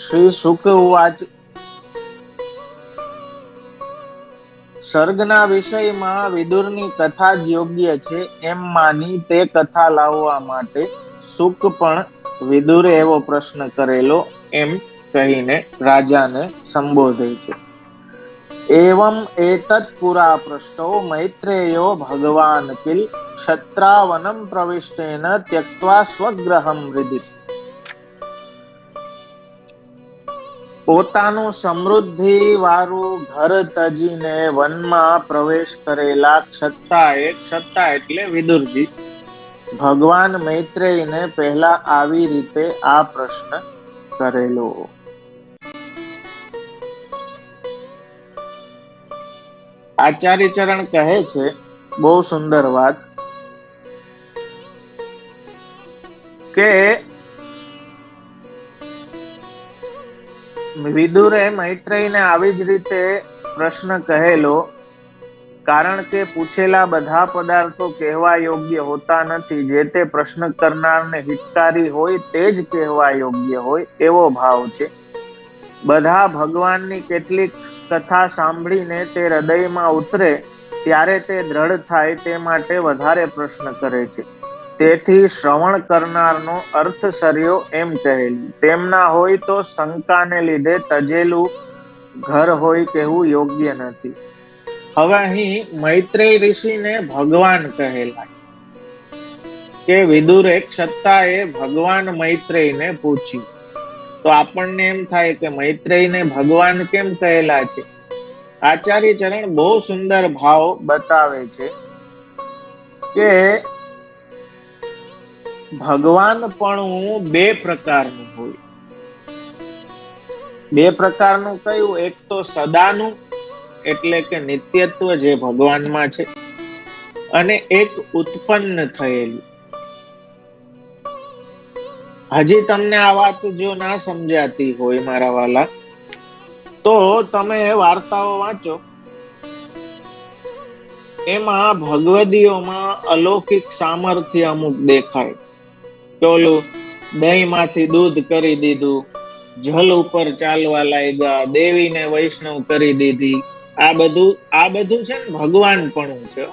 Speaker 1: શ્રી શુક ઉવાચ, સર્ગના વિષયમાં વિદુરની કથા જ યોગ્ય છે એમ માની તે કથા લાવવા માટે શુક પણ વિદુરે એવો પ્રશ્ન કરેલો એમ કહીને રાજાને સંબોધે છે. એવમ એતત પુરા પૃષ્ટો મૈત્રેયો ભગવાન કિલ ક્ષત્રાવનમ પ્રવિષ્ટેન ત્યક્ત્વા સ્વગ્રહમ હૃદિ. પોતાનું સમૃદ્ધિ વાળું ઘર તજીને વનમાં પ્રવેશ કરેલા ક્ષત્રાએ, ક્ષત્રા એટલે વિદુરજી, ભગવાન મૈત્રેયને પહેલા આવી રીતે આ પ્રશ્ન કરેલો. આચાર્ય ચરણ કહે છે, બહુ સુંદર વાત, કે વિદુરે મૈત્રેયને આવી જ રીતે પ્રશ્ન કહેલો, કારણ કે પૂછેલા બધા પદાર્થો કહેવા યોગ્ય હોતા નથી. જે તે પ્રશ્ન કરનારને હિતકારી હોય તે જ કહેવા યોગ્ય હોય એવો ભાવ છે. બધા ભગવાનની કેટલીક કથા સાંભળીને તે હૃદયમાં ઉતરે ત્યારે તે દ્રઢ થાય તે માટે વધારે પ્રશ્ન કરે છે. તેથી શ્રવણ કરનારનો અર્થ સર્યો એમ કહેલું. તેમના હોય તો શંકાને લીધે તજેલું ઘર હોય કહેવું યોગ્ય નથી. હવે અહીં મૈત્રેય ઋષિને ભગવાન કહેલા છે, કે વિદુરે ક્ષત્રાએ ભગવાન મૈત્રેયને પૂછ્યું. તો આપણને એમ થાય કે મૈત્રેયને ભગવાન કેમ કહેલા છે? આચાર્ય ચરણ બહુ સુંદર ભાવ બતાવે છે કે ભગવાન પણ 2 પ્રકારનું હોય. 2 પ્રકારનું કયું? એક તો સદાનું એટલે કે નિત્યત્વ જે ભગવાનમાં છે, અને એક ઉત્પન્ન થયેલું. હજી તમને આ વાત જો ના સમજાતી હોય મારા વાલા, તો તમે વાર્તાઓ વાંચો. એમાં ભગવદીઓમાં અલૌકિક સામર્થ્ય અમુક દેખાય. કે ઓલું દહીંમાંથી દૂધ કરી દીધું, જલ ઉપર ચાલવા લાગ્યા, દેવીને વૈષ્ણવ કરી દીધી. આ બધું છે ને ભગવાનપણું છે.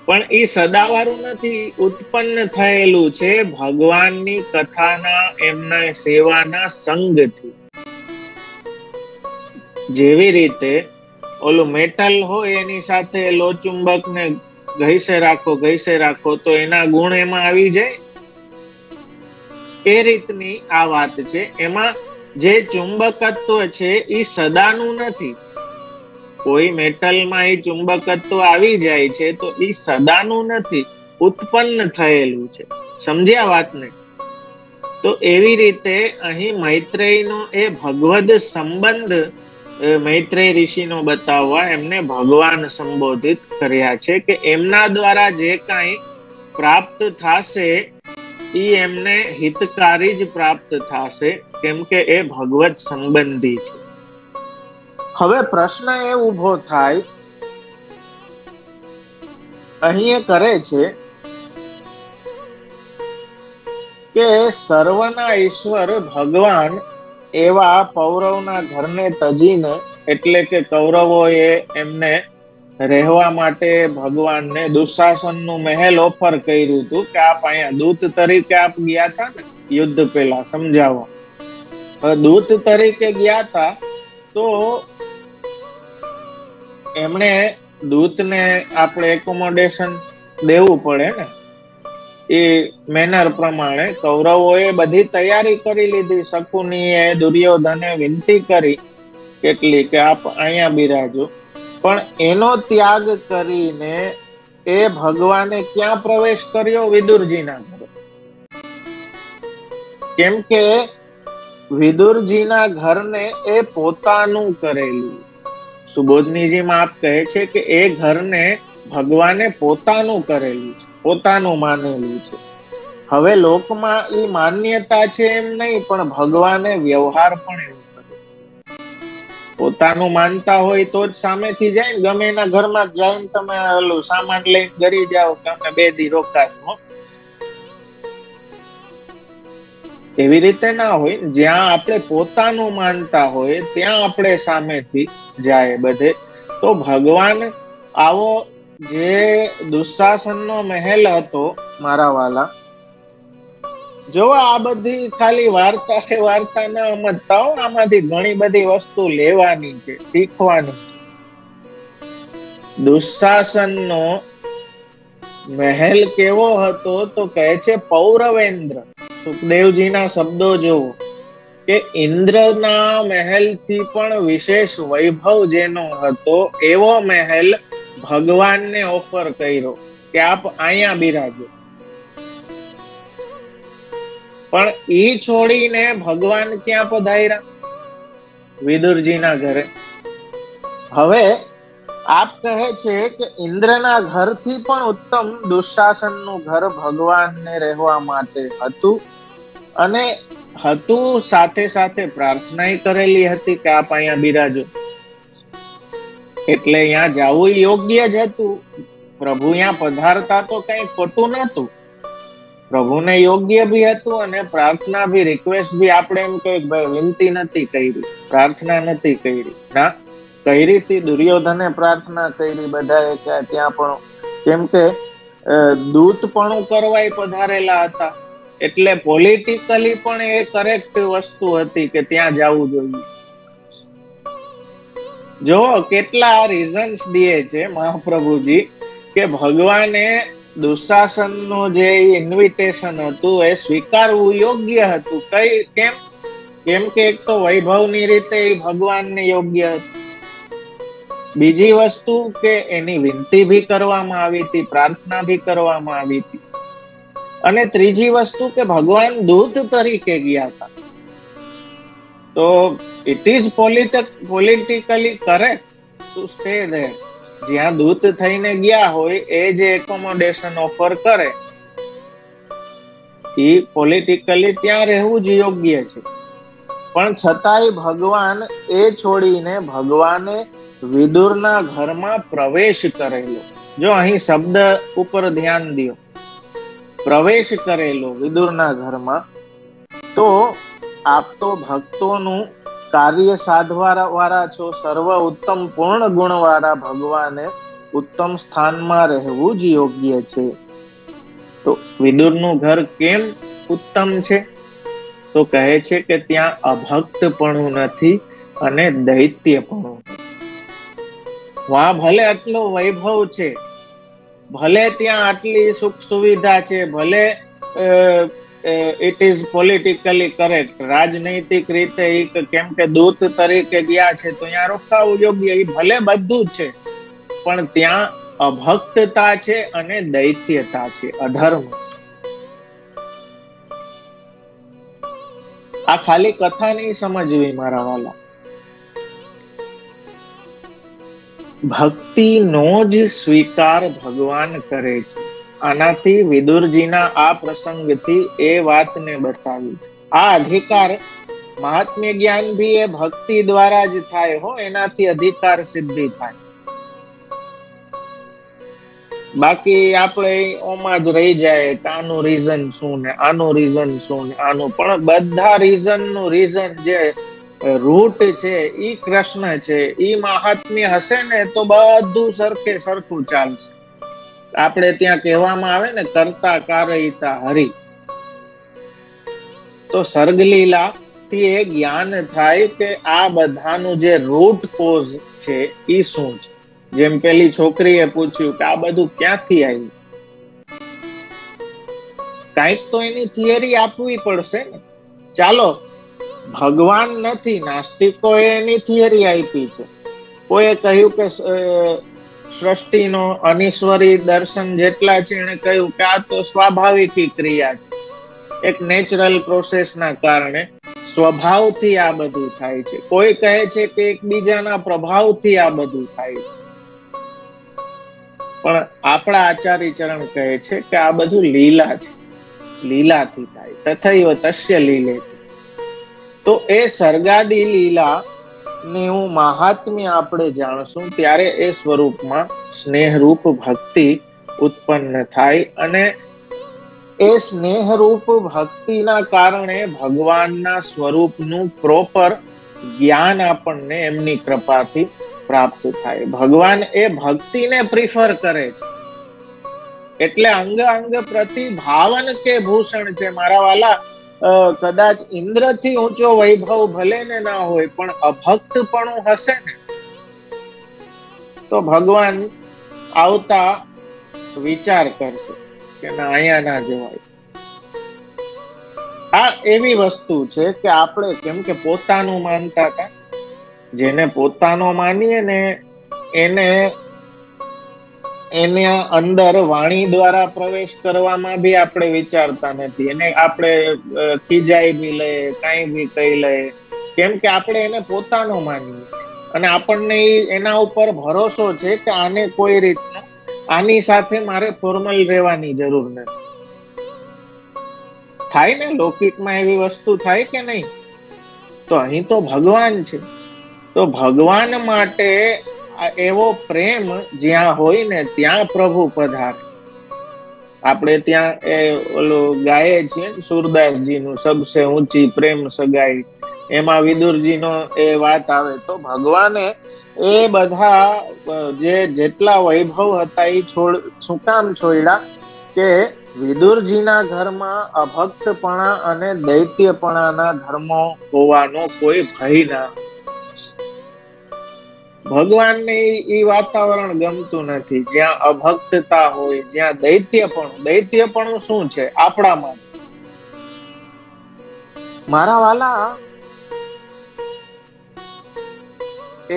Speaker 1: પણ એ સદાવાળું નથી, ઉત્પન્ન થયેલું છે ભગવાનની કથાના, એમના સેવાના સંગથી. જેવી રીતે ઓલું મેટલ હોય એની સાથે લોચુંબક ને ઘસે રાખો તો એના ગુણ એમાં આવી જાય. એ રીતની આ વાત છે. એમાં જે ચુંબકત્વ છે એ સદાનું નથી. કોઈ મેટલમાં એ ચુંબકત્વ આવી જાય છે તો એ સદાનું નથી, ઉત્પન્ન થયેલું છે. સમજ્યા વાતને? તો એવી રીતે અહીં મૈત્રેયનો એ ભગવદ સંબંધ મૈત્રેય ઋષિનો બતાવવા એમને ભગવાન સંબોધિત કર્યા છે કે એમના દ્વારા જે કાંઈ પ્રાપ્ત થશે એ એમને હિતકારી જ પ્રાપ્ત થશે, કેમ કે એ ભગવત સંબંધી છે. હવે પ્રશ્ન એ ઉભો થાય, અહીં કરે છે કે સર્વના ઈશ્વર ભગવાન એવા પૌરવના ઘરને તજીને, એટલે કે કૌરવોએ એમને રહેવા માટે ભગવાનને દુશાસનનું મહેલ ઓફર કર્યું હતું કે આપ અહીંયા દૂત તરીકે આપ ગયા હતા ને યુદ્ધ પહેલા, સમજાવો. દૂત તરીકે ગયા હતા તો એમણે દૂતને આપણે એકોમોડેશન દેવું પડે ને, એ મેનર પ્રમાણે કૌરવોએ બધી તૈયારી કરી લીધી. શકુનીએ દુર્યોધને વિનંતી કરી કેટલી કે આપ અહીંયા બિરાજો, પણ એનો ત્યાગ કરીને એ ભગવાને ક્યાં પ્રવેશ કર્યો? વિદુરજીના ઘરે. કેમ કે વિદુરજીના ઘરને એ પોતાનું કરેલું. સુબોધનીજીમાં આપ કહે છે કે એ ઘરને ભગવાને પોતાનું કરેલું છે, પોતાનું માનેલું છે. હવે લોકમાં એ માન્યતા છે એમ નહીં, પણ ભગવાને વ્યવહાર પણ એવું કર્યો. પોતાનું માનતા હોય તો જ સામેથી જાય ને. ગમે એના ઘરમાં જઈને તમે ઓલું સામાન લઈને ઘરી જાઓ કે અમે 2 દી રોકાશો, એવી રીતે ના હોય. જ્યાં આપણે પોતાનું માનતા હોય ત્યાં આપણે સામેથી જાય બધે. તો ભગવાન આવો જે દુશાસનનો મહેલ હતો મારા વાલા, જો આ બધી ખાલી વાર્તા ના સમજતા હો, આમાંથી ઘણી બધી વસ્તુ લેવાની છે, શીખવાની છે. દુશાસનનો મહેલ કેવો હતો તો કહે છે પૌરવેન્દ્ર. સુખદેવજીના શબ્દો જોવો કે ઇન્દ્રના મહેલથી પણ વિશેષ વૈભવ જેનો હતો એવો મહેલ ભગવાનને ઓફર કર્યો કે આપ અહીંયા બિરાજો. પણ ઈ છોડીને ભગવાન ક્યાં પધાર્યા? વિદુરજીના ઘરે. હવે આપ કહે છે કે ઇન્દ્રના ઘરથી પણ ઉત્તમ દુશાસનનું ઘર ભગવાનને રહેવા માટે હતું, અને હતું સાથે સાથે પ્રાર્થના કરેલી હતી કે આપ અહીંયા બિરાજો. એટલે અહીંયા જવું યોગ્ય જ હતું. પ્રભુ અહીંયા પધારતા તો કઈ ખોટું નતું, પ્રભુને યોગ્ય બી હતું, અને પ્રાર્થના બી, રિક્વેસ્ટ બી આપણે એમ કહે ભાઈ વિનંતી નથી કરી, પ્રાર્થના નથી કરી. ના, કરી હતી. દુર્યોધને પ્રાર્થના કરી, બધાએ ત્યાં પણ, કેમ કે દૂતપણું કરવા પધારેલા હતા, એટલે પોલિટિકલી પણ એ કરેક્ટ વસ્તુ હતી કે ત્યાં જવું જોઈએ. જો કેટલા રીઝન્સ દે છે મહાપ્રભુજી કે ભગવાને દુશાસનનું જે ઇન્વિટેશન હતું એ સ્વીકારવું યોગ્ય હતું. કેમ કે એક તો વૈભવની રીતે એ ભગવાનને યોગ્ય હતું. બીજી વસ્તુ કે એની વિનંતી ભી કરવામાં આવી હતી, પ્રાર્થના ભી કરવામાં આવી હતી. અને ત્રીજી વસ્તુ કે ભગવાન દૂત તરીકે ગયા હતા. તો it is politically correct to stay there. જ્યાં દૂત થઈને ગયા હોય એ જે એકોમોડેશન ઓફર કરે એ પોલિટિકલી ત્યાં રહેવું જ યોગ્ય છે. પણ છતાંય ભગવાન એ છોડીને ભગવાને વિદુરના ઘરમાં પ્રવેશ કરેલો. જો અહીં શબ્દ ઉપર ધ્યાન દો, પ્રવેશ કરેલો વિદુરના ઘરમાં. તો આપ તો ભક્તોનું કાર્ય સાધવા વાળા છો, સર્વ ઉત્તમ પૂર્ણ ગુણ વાળા ભગવાને ઉત્તમ સ્થાનમાં રહેવું જ યોગ્ય છે. તો વિદુરનું ઘર કેમ ઉત્તમ છે? તો કહે છે કે ત્યાં અભક્તપણું નથી અને દૈત્યપણું. ભલે આટલો વૈભવ છે, ભલે ત્યાં આટલી સુખ સુવિધા છે, ભલે ઇટ ઇઝ પોલિટિકલી કરેક્ટ, રાજનૈતિક રીતે કેમ કે દૂત તરીકે ગયા છે તો ત્યાં રોકાવું યોગ્ય, એ ભલે બધું છે, પણ ત્યાં અભક્તતા છે અને દૈત્યતા છે, અધર્મ છે. આ ખાલી કથા નહીં સમજવી મારા વાલા, ભક્તિનો જ સ્વીકાર ભગવાન કરે છે. આનાથી વિદુરજીના આ પ્રસંગથી એ વાતને બતાવી. આ અધિકાર મહાત્મ્ય જ્ઞાન ભી એ ભક્તિ દ્વારા જ થાય હો, એનાથી અધિકાર સિદ્ધિ થાય. બાકી આપણે ઓમાં જ રહી જાય કે આનું રીઝન શું ને આનું રીઝન શું ને આનું, પણ બધા રીઝન નું રીઝન જે રૂટ છે ઈ કૃષ્ણ છે. ઈ મહાત્મ્ય હશે ને તો બધું સરખે સરખું ચાલશે. આપણે ત્યાં કહેવામાં આવે ને કરતા કારયિતા હરિ, તો સર્ગલીલા થી એ જ્ઞાન થાય કે આ બધાનું જે રૂટ કોઝ છે ઈ શું છે. જેમ પેલી છોકરીએ પૂછ્યું કે આ બધું ક્યાંથી આવ્યું, કઈક તો એની થિયરી આપવી પડશે ને. ચાલો, ભગવાન નથી, નાસ્તિકોએ એની થિયરી આપી છે. કોઈએ કહ્યું કે સૃષ્ટિનો અનિશ્વરી દર્શન જેટલા છે, એને કહ્યું કે આ તો સ્વાભાવિક ક્રિયા છે, એક નેચરલ પ્રોસેસના કારણે સ્વભાવથી આ બધું થાય છે. કોઈ કહે છે કે એકબીજાના પ્રભાવથી આ બધું થાય છે, પણ આપણા આચાર્ય ચરણ કહે છે કે આ બધું લીલા છે, લીલાથી થાય. તથૈવ તસ્ય લીલે. તો એ સર્ગાદી લીલા નું મહાત્મ્ય આપણે જાણશું ત્યારે એ સ્વરૂપમાં સ્નેહરૂપ ભક્તિ ઉત્પન્ન થાય, અને એ સ્નેહરૂપ ભક્તિના કારણે ભગવાનના સ્વરૂપનું પ્રોપર જ્ઞાન આપણને એમની કૃપાથી પ્રાપ્ત થાય. ભગવાન એ ભક્તિને પ્રિફર કરે છે, એટલે અંગ અંગ પ્રતિભાવન કે ભૂષણ છે મારા વાલા. કદાચ ઇન્દ્રથી ઊંચો વૈભવ ભલે ને ના હોય, પણ અભક્તપણું હશે ને તો ભગવાન આવતા વિચાર કરશે કે ના, અહીંયા ના જવાય. આ એવી વસ્તુ છે કે આપણે કેમ કે પોતાનું માનતા હતા, જેને પોતાનો માનીએ ને એને અંદર વાણી દ્વારા પ્રવેશ કરવામાં બી આપણે વિચારતા નથી. એને આપણે ખીજાઈ બી લઈએ, કાંઈ બી કહી લઈએ, કેમ કે આપણે એને પોતાનો માનીએ અને આપણને એના ઉપર ભરોસો છે કે આને કોઈ રીતના આની સાથે મારે ફોર્મલ રહેવાની જરૂર નથી. થાય ને લૌકિકમાં એવી વસ્તુ થાય કે નહીં? તો અહીં તો ભગવાન છે, તો ભગવાન માટે એવો પ્રેમ જ્યાં હોય ને ત્યાં પ્રભુ પધારે. આપણે ત્યાં એ ઓલું ગાયે છીએ સુરદાસજી નું સબસે ઊંચી પ્રેમ સગાઈ, એમાં વિદુરજી નો એ વાત આવે. તો ભગવાને એ બધા જેટલા વૈભવ હતા એ શું કામ છોડ્યા? કે વિદુરજીના ઘરમાં અભક્તપણા અને દૈત્યપણાના ધર્મો હોવાનો કોઈ ભય ના. ભગવાનને એ વાતાવરણ ગમતું નથી જ્યાં અભક્તતા હોય, જ્યાં દૈત્યપણું શું છે આપણામાં. મારા વાલા,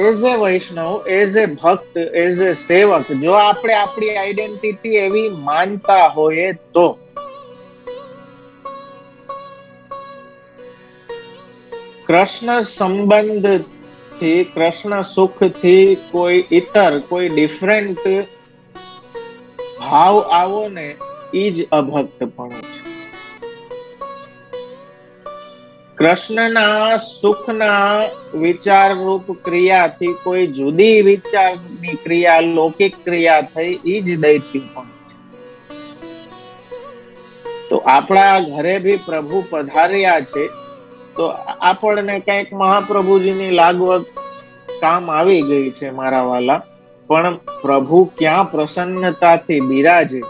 Speaker 1: as a Vaishnav, as a ભક્ત, એઝ એ સેવક, જો આપણે આપણી આઈડેન્ટિટી એવી માનતા હોઈએ તો કૃષ્ણ સંબંધ થી, કૃષ્ણ સુખ થી કોઈ ઇતર, કોઈ ડિફરન્ટ ભાવ આવો ને ઈ જ અભક્તપણું છે. કૃષ્ણના સુખના વિચાર રૂપ ક્રિયાથી કોઈ જુદી વિચારની ક્રિયા, લૌકિક ક્રિયા થઈ, ઈ જ દૈત્યપણું છે. તો આપણા ઘરે ભી પ્રભુ પધાર્યા છે, તો આપણને કઈક મહાપ્રભુજીની લાગવગ કામ આવી ગઈ છે મારા વાલા. પણ પ્રભુ ક્યાં પ્રસન્નતાથી બિરાજે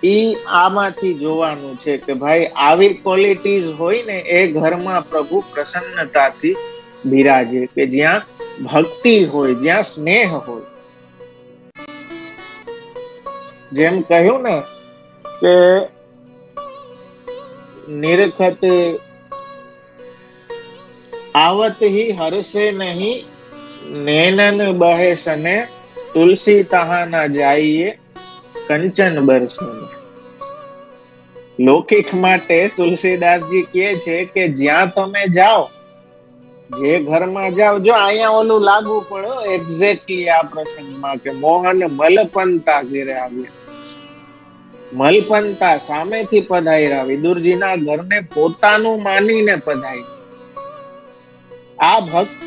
Speaker 1: ઈ આમાંથી જોવાનું છે કે ભાઈ આવી ક્વોલિટીઝ હોય ને એ ઘરમાં પ્રભુ પ્રસન્નતાથી બિરાજે, કે જ્યાં ભક્તિ હોય, જ્યાં સ્નેહ હોય. જેમ કહ્યું ને કે નિરખત આવત હી હરસે નહીં, નૈનન બહે સને, તુલસી તહા ના જાઈએ, કંચન બરસે. લૌકિક માટે તુલસીદાસજી કહે છે કે જ્યાં તમે જાઓ, જે ઘરમાં જાઓ, જો અહીંયા ઓલું લાગુ પડો એક્ઝેક્ટલી આ પ્રસંગમાં કે મોહન મલપંતા ઘેરે આવ્યા. મલપંતા સામેથી પધાર્યા, વિદુરજીના ઘરને પોતાનું માનીને પધાર્યા. આ ભક્ત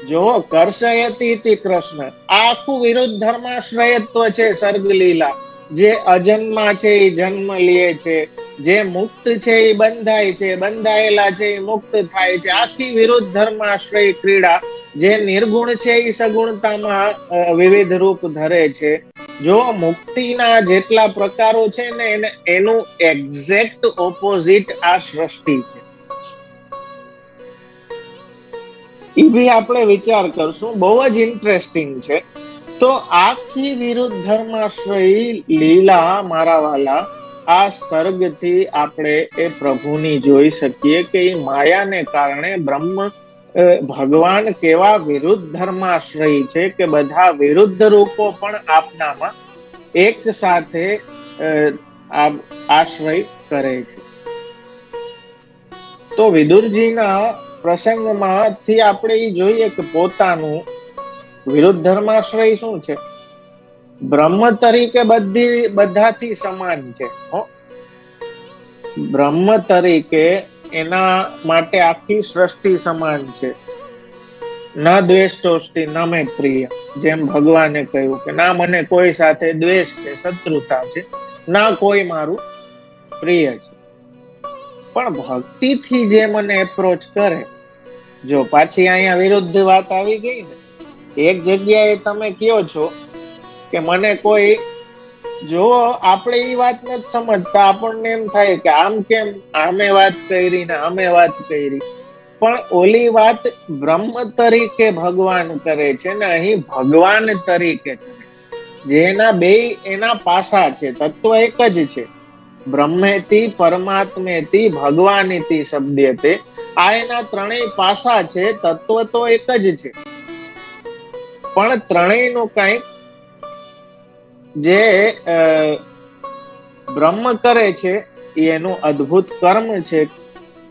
Speaker 1: જો કર્ષયતી કૃષ્ણ, આખું વિરુદ્ધ ધર્માશ્રયત્વ છે. સર્ગ લીલા જે અજન્મા છે એ જન્મ લે છે, જે મુક્ત છે એ બંધાય છે, બંધાયેલા છે એ મુક્ત થાય છે. આખી વિરુદ્ધ ધર્માશ્રય ક્રીડા. જે નિર્ગુણ છે એ સગુણતામાં વિવિધ રૂપ ધરે છે. જો મુક્તિના જેટલા પ્રકારો છે ને એનું એક્ઝેક્ટ ઓપોઝિટ આ સૃષ્ટિ છે. એ બી આપણે વિચાર કરશું, બહુ જ ઇન્ટરેસ્ટિંગ છે. તો આખી વિરુદ્ધ ધર્માશ્રય લીલા મારા વાલા, આ સર્ગથી આપણે એ પ્રભુની જોઈ શકીએ કે એ માયાને કારણે બ્રહ્મ ભગવાન કેવા વિરુદ્ધ ધર્માશ્રય છે કે બધા વિરુદ્ધ રૂપો પણ આપનામાં એક સાથે આશ્રય કરે છે. તો વિદુરજીના પ્રસંગમાંથી આપણે એ જોઈએ કે પોતાનું વિરુદ્ધ ધર્માશ્રય શું છે? બ્રહ્મ તરીકે બધાથી સમાન છે. બ્રહ્મ તરીકે એના માટે આખી સૃષ્ટિ સમાન છે. ન દ્વેષોસ્તિ ન મે પ્રિય, જેમ ભગવાને કહ્યું કે ના મને કોઈ સાથે દ્વેષ છે, શત્રુતા છે, ના કોઈ મારું પ્રિય છે. પણ ભક્તિથી જે મને એપ્રોચ કરે, જો પાછી અહીંયા વિરુદ્ધ વાત આવી ગઈ ને, એક જગ્યાએ તમે કયો છો કે મને કોઈ, જો આપણે એ વાત નથી સમજતા, આપણને એમ થાય કે આમ કેમ આમે વાત કરી ને આમે વાત કરી. પણ ઓલી વાત બ્રહ્મ તરીકે ભગવાન કરે છે ને અહીં ભગવાન તરીકે કરે છે. જેના બે એના પાસા છે, તત્વ એક જ છે. બ્રહ્મેતિ પરમાત્મેતિ ભગવાનિતિ શબ્દેતે. આ એના ત્રણેય પાસા છે. તત્વ તો એક જ છે, પણ ત્રણેયનું કંઈક જે બ્રહ્મ કરે છે એનું અદ્ભુત કર્મ છે,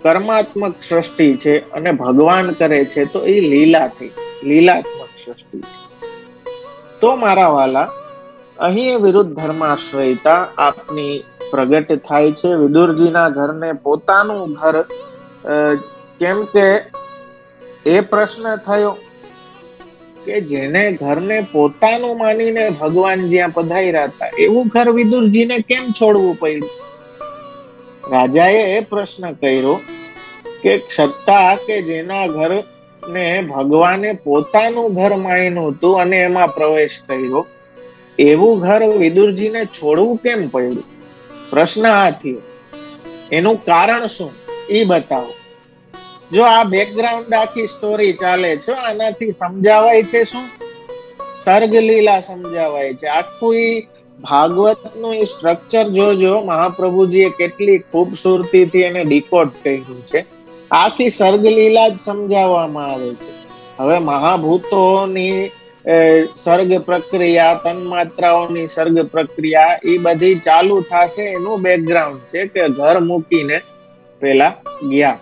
Speaker 1: કર્માત્મક સૃષ્ટિ છે. અને ભગવાન કરે છે તો એ લીલાથી, લીલાત્મક સૃષ્ટિ છે. તો મારા વાલા, અહીં વિરુદ્ધ ધર્માશ્રયતા આપની પ્રગટ થાય છે. વિદુરજીના ઘરને પોતાનું ઘર કેમ કે એ પ્રશ્ન થયો કે જેને ઘરને પોતાનું માનીને ભગવાન જ્યાં પધાર્યા હતા એવું ઘર વિદુરજીને કેમ છોડવું પડ્યું? રાજાએ એ પ્રશ્ન કર્યો કે સત્તા કે જેના ઘરને ભગવાને પોતાનું ઘર માન્યું હતું અને એમાં પ્રવેશ કર્યો, એવું ઘર વિદુરજીને છોડવું કેમ પડ્યું? પ્રશ્ન આ થયો. એનું કારણ શું એ બતાવો. જો આ બેકગ્રાઉન્ડ આખી સ્ટોરી ચાલે છે, આનાથી સમજાવાય છે શું? સર્ગ લીલા સમજાવાય છે. આખું ભાગવતનું સ્ટ્રક્ચર જોજો, મહાપ્રભુજીએ કેટલી ખૂબસૂરતીથી એને ડીકોડ કર્યું છે. આખી સર્ગ લીલા જ સમજાવવામાં આવે છે. હવે મહાભૂતોની સર્ગ પ્રક્રિયા, તન્માત્રાઓની સર્ગ પ્રક્રિયા એ બધી ચાલુ થશે. એનું બેકગ્રાઉન્ડ છે કે ઘર મૂકીને પેલા ગયા.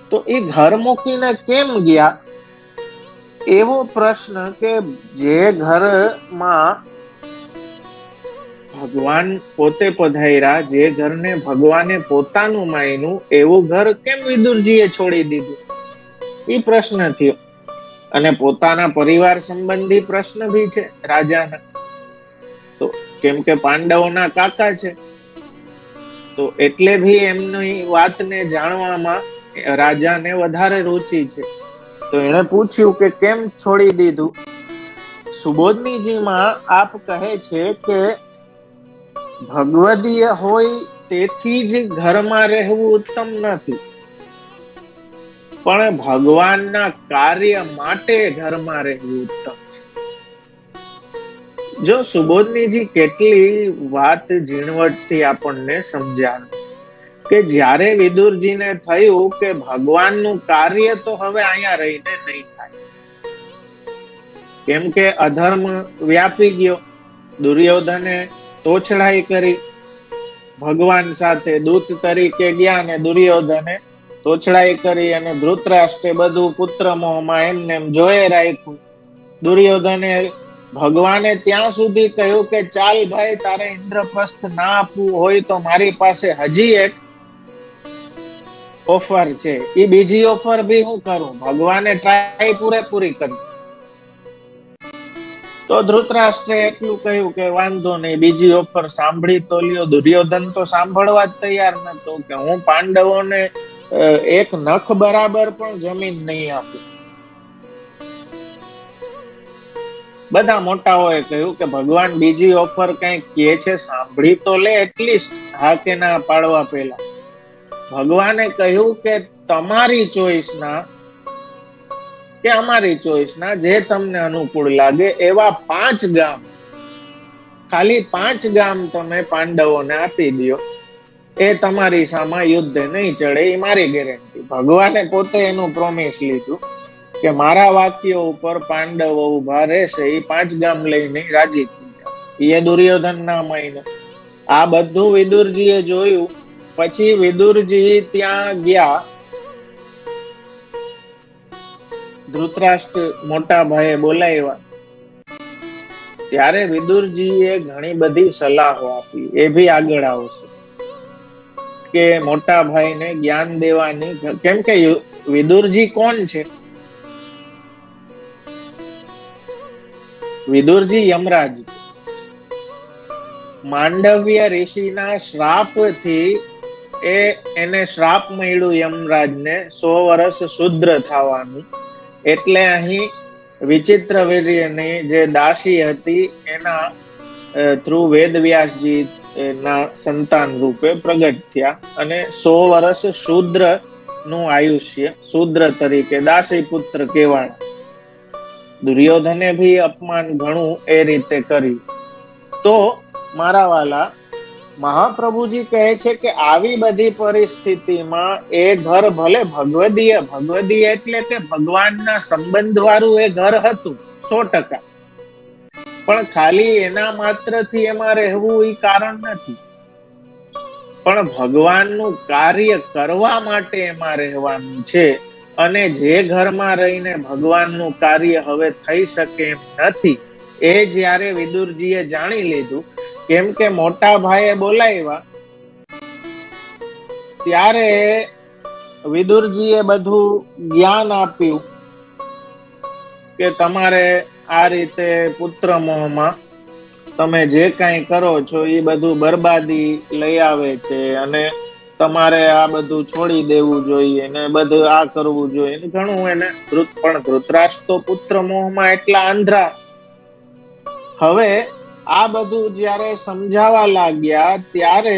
Speaker 1: તો એ ઘર મૂકીને કેમ ગયા એવો પ્રશ્ન, કે જે ઘરમાં ભગવાન પોતે પધાર્યા, જે ઘરને ભગવાને પોતાનું માન્યું, એવું ઘર કેમ વિદુરજીએ છોડી દીધું? એ પ્રશ્ન થયો. અને પોતાના પરિવાર સંબંધી પ્રશ્ન ભી છે રાજાના. તો કેમ કે પાંડવોના કાકા છે, તો એટલે ભી એમની વાતને જાણવામાં રાજાને વધારે રુચિ છે. તો એને પૂછ્યું કે કેમ છોડી દીધું? સુબોધનીજીમાં આપ કહે છે કે ભગવદીય હોય તેથી જ ઘરમાં રહેવું ઉત્તમ નથી, પણ ભગવાનના કાર્ય માટે ઘરમાં રહેવું ઉત્તમ છે. જો સુબોધનીજી કેટલી વાત ઝીણવટથી આપણને સમજાવે કે જ્યારે વિદુરજીને થયું કે ભગવાનનું કાર્ય તો હવે અહીંયા રહીને નહીં થાય, કેમ કે અધર્મ વ્યાપી ગયો, દુર્યોધને તોછડાઈ કરી, ભગવાન સાથે દૂત તરીકે ગયા અને દુર્યોધને તોછડાઈ કરી અને ધૃતરાષ્ટ્રે બધું પુત્ર મોહમાં એમને એમ જોયે રાખ્યું. દુર્યોધને ભગવાને ત્યાં સુધી કહ્યું કે ચાલ ભાઈ, તારે ઇન્દ્રપ્રસ્થ ના આપવું હોય તો મારી પાસે હજી એક ઓફર છે, એ બીજી ઓફર બી હું કરું. ભગવાને ટ્રાય પૂરેપૂરી કરી. તો ધૃતરાષ્ટ્રે એટલું કહ્યું કે વાંધો નહીં, બીજી ઓફર સાંભળી તો લ્યો. દુર્યોધન તો સાંભળવા જ તૈયાર નતો કે હું પાંડવોને એક નખ બરાબર પણ જમીન નહીં આપું. બધા મોટાઓએ કહ્યું કે ભગવાન બીજી ઓફર કઈક કહે છે, સાંભળી તો લે એટલીસ્ટ, હા કે ના પાડવા પહેલા. ભગવાને કહ્યું કે તમારી ચોઈસ ના કે અમારી ચોઈસ ના, જે તમને અનુકૂળ લાગે એવા 5 ગામ, ખાલી 5 ગામ તમે પાંડવોને આપી દો, એ તમારી સામે યુદ્ધે નહીં ચડે, એ મારી ગેરંટી. ભગવાને પોતે એનું પ્રોમિસ લીધું કે મારા વાક્યો ઉપર પાંડવો ઉભા રહેશે, એ 5 ગામ લઈને રાજી થઈ જાય. એ દુર્યોધન ના માયને આ બધું વિદુરજીએ જોયું. પછી વિદુરજી ત્યાં ગયા, ધૃતરાષ્ટ્ર મોટા ભાઈએ બોલાવ્યા. ત્યારે વિદુરજીએ ઘણી બધી સલાહો આપી, એ ભી આગળ આવશે કે મોટા ભાઈને જ્ઞાન દેવાની. કેમ કે વિદુરજી કોણ છે? વિદુરજી યમરાજ છે. માંડવ્ય ઋષિના શ્રાપથી એને શ્રાપ મળ્યું યમરાજને 100 વર્ષ શુદ્ર થવાનું. એટલે અહીં વિચિત્ર વીર્યની જે દાસી હતી એના થ્રુ વેદવ્યાસજી ના સંતાન રૂપે પ્રગટ થયા અને 100 વર્ષ શુદ્ર નું આયુષ્ય, શુદ્ર તરીકે દાસી પુત્ર કહેવાય. દુર્યોધને ભી અપમાન ઘણું એ રીતે કર્યું. તો મારા વાલા, મહાપ્રભુજી કહે છે કે આવી બધી પરિસ્થિતિમાં એ ઘર ભલે ભગવદીય એટલે કે ભગવાનના સંબંધ વાળું એ ઘર હતું 100%, પણ ખાલી એના માત્રથી એમાં રહેવું એ કારણ નથી, પણ ભગવાનનું કાર્ય કરવા માટે એમાં રહેવાનું છે. અને જે ઘરમાં રહીને ભગવાનનું કાર્ય હવે થઈ શકે એમ નથી, એ જ્યારે વિદુરજીએ જાણી લીધું, કેમ કે મોટા ભાઈએ બોલાવ્યા, ત્યારે વિદુરજીએ બધું જ્ઞાન આપ્યું કે તમારે આ રીતે પુત્ર મોહમાં તમે જે કાંઈ કરો છો એ બધું બરબાદી લઈ આવે છે અને તમારે આ બધું છોડી દેવું જોઈએ ને બધું આ કરવું જોઈએ ઘણું એને. પણ ધૃતરાષ્ટ્ર તો પુત્ર મોહમાં એટલા આંધળા. હવે આ બધું જ્યારે સમજાવા લાગ્યા ત્યારે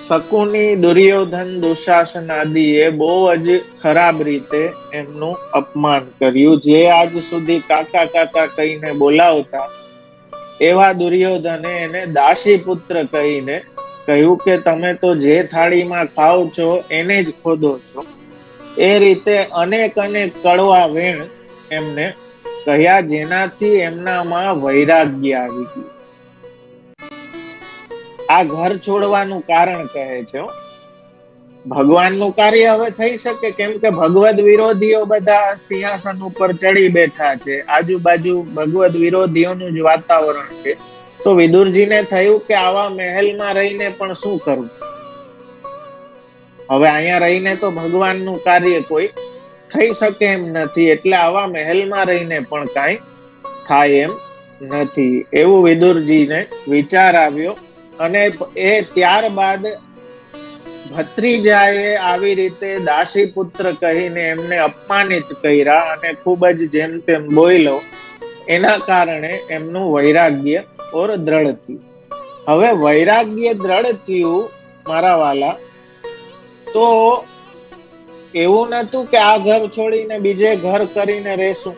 Speaker 1: શકુની, દુર્યોધન, દુશાસન આદિએ બહુ જ ખરાબ રીતે એમનું અપમાન કર્યું. જે આજ સુધી કાકા કાકા કહીને બોલાવતા એવા દુર્યોધને એને દાસી પુત્ર કહીને કહ્યું કે તમે તો જે થાળીમાં ખાવ છો એને જ ખોદો છો. એ રીતે અનેક કડવા વેણ એમને કહ્યા, જેનાથી એમનામાં વૈરાગ્ય આવી ગયું. આ ઘર છોડવાનું કારણ કહે છે. ભગવાનનું કાર્ય હવે થઈ શકે, કેમ કે ભગવદ વિરોધીઓ બધા સિંહાસન ઉપર ચડી બેઠા છે, આજુબાજુ ભગવદ વિરોધીઓનું જ વાતાવરણ છે. તો વિદુરજીને થયું કે આવા મહેલમાં રહીને પણ શું કરવું? હવે અહીંયા રહીને તો ભગવાનનું કાર્ય કોઈ થઈ શકે એમ નથી, એટલે આવા મહેલમાં રહીને પણ કાંઈ થાય એમ નથી, એવું વિદુરજીને વિચાર આવ્યો. અને એ ત્યારબાદ ભત્રીજાએ આવી રીતે દાસી પુત્ર કહીને એમને અપમાનિત કર્યા અને ખૂબ જ જેમ તેમ બોલ્યો. એના કારણે એમનું વૈરાગ્ય ઓર દ્રઢ થયું. હવે વૈરાગ્ય દ્રઢ થયું મારા વાલા, તો એવું નતું કે આ ઘર છોડીને બીજે ઘર કરીને રહેશું.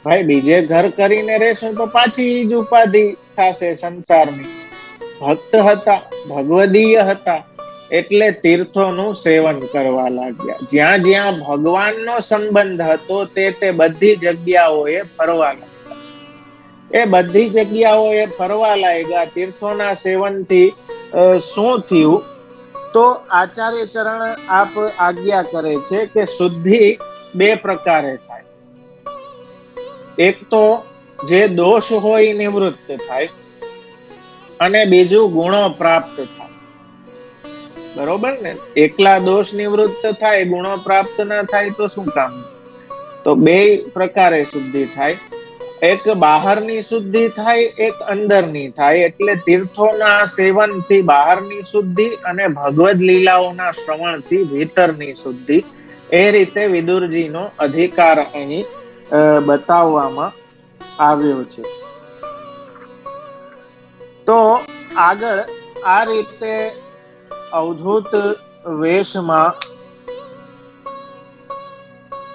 Speaker 1: ભાઈ બીજે ઘર કરીને રહેશું તો પાછી જ ઉપાધિ થશે સંસારની. ભક્ત હતા, ભગવદીય હતા, એટલે તીર્થોનું સેવન કરવા લાગ્યા. જ્યાં જ્યાં ભગવાનનો સંબંધ હતો તે બધી જગ્યાઓએ ફરવા લાગ્યા. એ બધી જગ્યાઓએ ફરવા લાગ્યા. તીર્થોના સેવનથી શું થયું? તો આચાર્ય ચરણ આપ આજ્ઞા કરે છે કે શુદ્ધિ બે પ્રકારે થાય. એક તો જે દોષ હોય નિવૃત્ત થાય, અને બીજું ગુણો પ્રાપ્ત થાય. બરોબર ને? એકલા દોષ નિવૃત્ત થાય, ગુણો પ્રાપ્ત ના થાય તો શું કામ? તો બે પ્રકારે શુદ્ધિ થાય. એક બહારની શુદ્ધિ થાય, એક અંદરની થાય. એટલે તીર્થોના સેવનથી બહારની શુદ્ધિ અને ભગવદ લીલાઓના શ્રવણથી ભીતરની શુદ્ધિ. એ રીતે વિદુરજીનો અધિકાર અહીં બતાવવામાં આવ્યો છે. તો આગળ આ રીતે અવધૂત વેશમાં